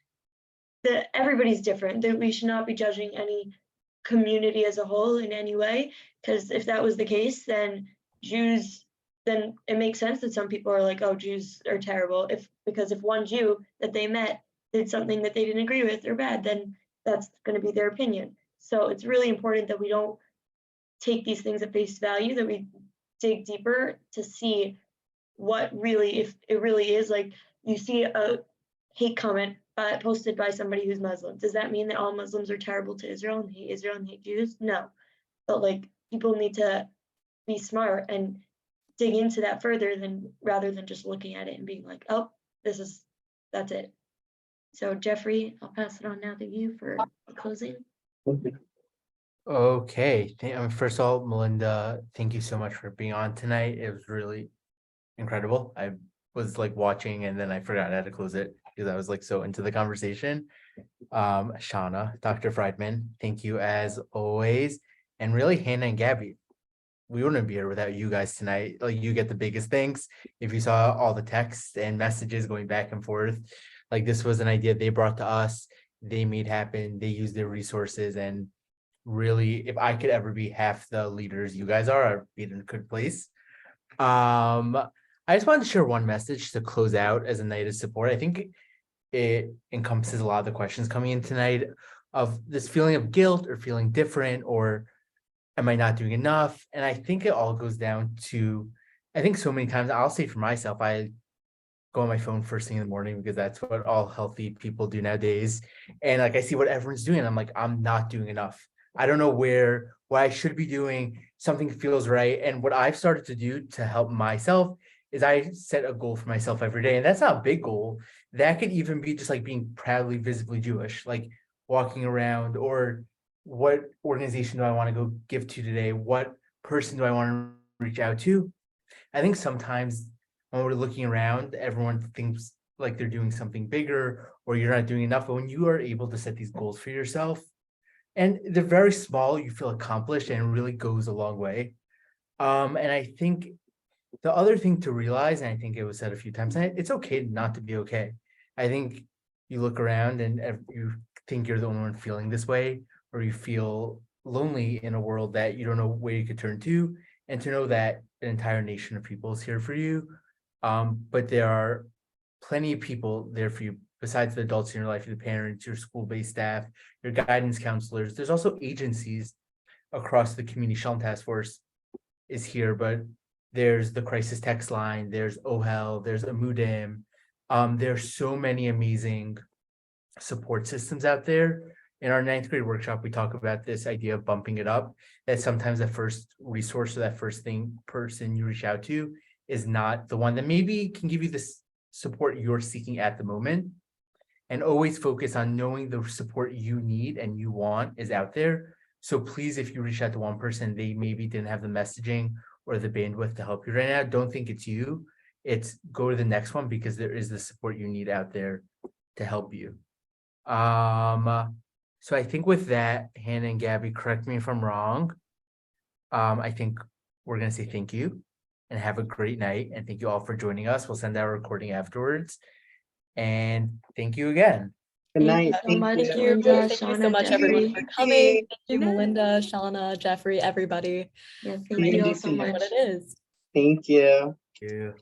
that everybody's different, that we should not be judging any community as a whole in any way, because if that was the case, then it makes sense that some people are like, oh, Jews are terrible. Because if one Jew that they met did something that they didn't agree with or bad, then that's going to be their opinion. So it's really important that we don't take these things at face value, that we dig deeper to see what really, if it really is like you see a hate comment posted by somebody who's Muslim. Does that mean that all Muslims are terrible to Israel and hate Jews? No. But like people need to be smart and dig into that further rather than just looking at it and being like, oh, that's it. So Jeffrey, I'll pass it on now to you for closing. Okay, first of all, Melinda, thank you so much for being on tonight. It was really incredible. I was like watching and then I forgot how to close it because I was like so into the conversation. Shauna, Dr. Friedman, thank you as always. And really Hannah and Gabby, we wouldn't be here without you guys tonight. Like you get the biggest thanks. If you saw all the texts and messages going back and forth, like this was an idea they brought to us, they made happen, they used their resources, and really, if I could ever be half the leaders you guys are, I'd be in a good place. I just wanted to share one message to close out as a night of support. I think it encompasses a lot of the questions coming in tonight of this feeling of guilt or feeling different, or am I not doing enough? And I think it all goes down to, I think so many times, I'll say for myself, I go on my phone first thing in the morning because that's what all healthy people do nowadays. And like I see what everyone's doing, I'm like, I'm not doing enough. I don't know what I should be doing. Something feels right. And what I've started to do to help myself is I set a goal for myself every day. And that's not a big goal. That could even be just like being proudly, visibly Jewish, like walking around, or what organization do I want to go give to today? What person do I want to reach out to? I think sometimes when we're looking around, everyone thinks like they're doing something bigger or you're not doing enough. But when you are able to set these goals for yourself, and they're very small, you feel accomplished, and it really goes a long way. And I think the other thing to realize, and I think it was said a few times, it's okay not to be okay. I think you look around and you think you're the only one feeling this way, or you feel lonely in a world that you don't know where you could turn to, and to know that an entire nation of people is here for you. But there are plenty of people there for you besides the adults in your life, your parents, your school-based staff, your guidance counselors. There's also agencies across the community. Shalom Task Force is here, but there's the crisis text line, there's OHEL, there's Amudim. There's so many amazing support systems out there. In our 9th grade workshop, we talk about this idea of bumping it up, that sometimes the first resource or that first person you reach out to is not the one that maybe can give you this support you're seeking at the moment. And always focus on knowing the support you need and you want is out there. So please, if you reach out to one person, they maybe didn't have the messaging or the bandwidth to help you right now, don't think it's you. It's go to the next one, because there is the support you need out there to help you. So I think with that, Hannah and Gabby, correct me if I'm wrong. I think we're going to say thank you and have a great night. And thank you all for joining us. We'll send out a recording afterwards. And thank you again. Good night. so much, Thank you. Melinda, Thank you so Shauna, much, everyone, Jeffrey. for coming. Thank you, Good night. Melinda, Shauna, Jeffrey, everybody. Yeah, See thank you you all next so week. much. What it is. Thank you. Thank you.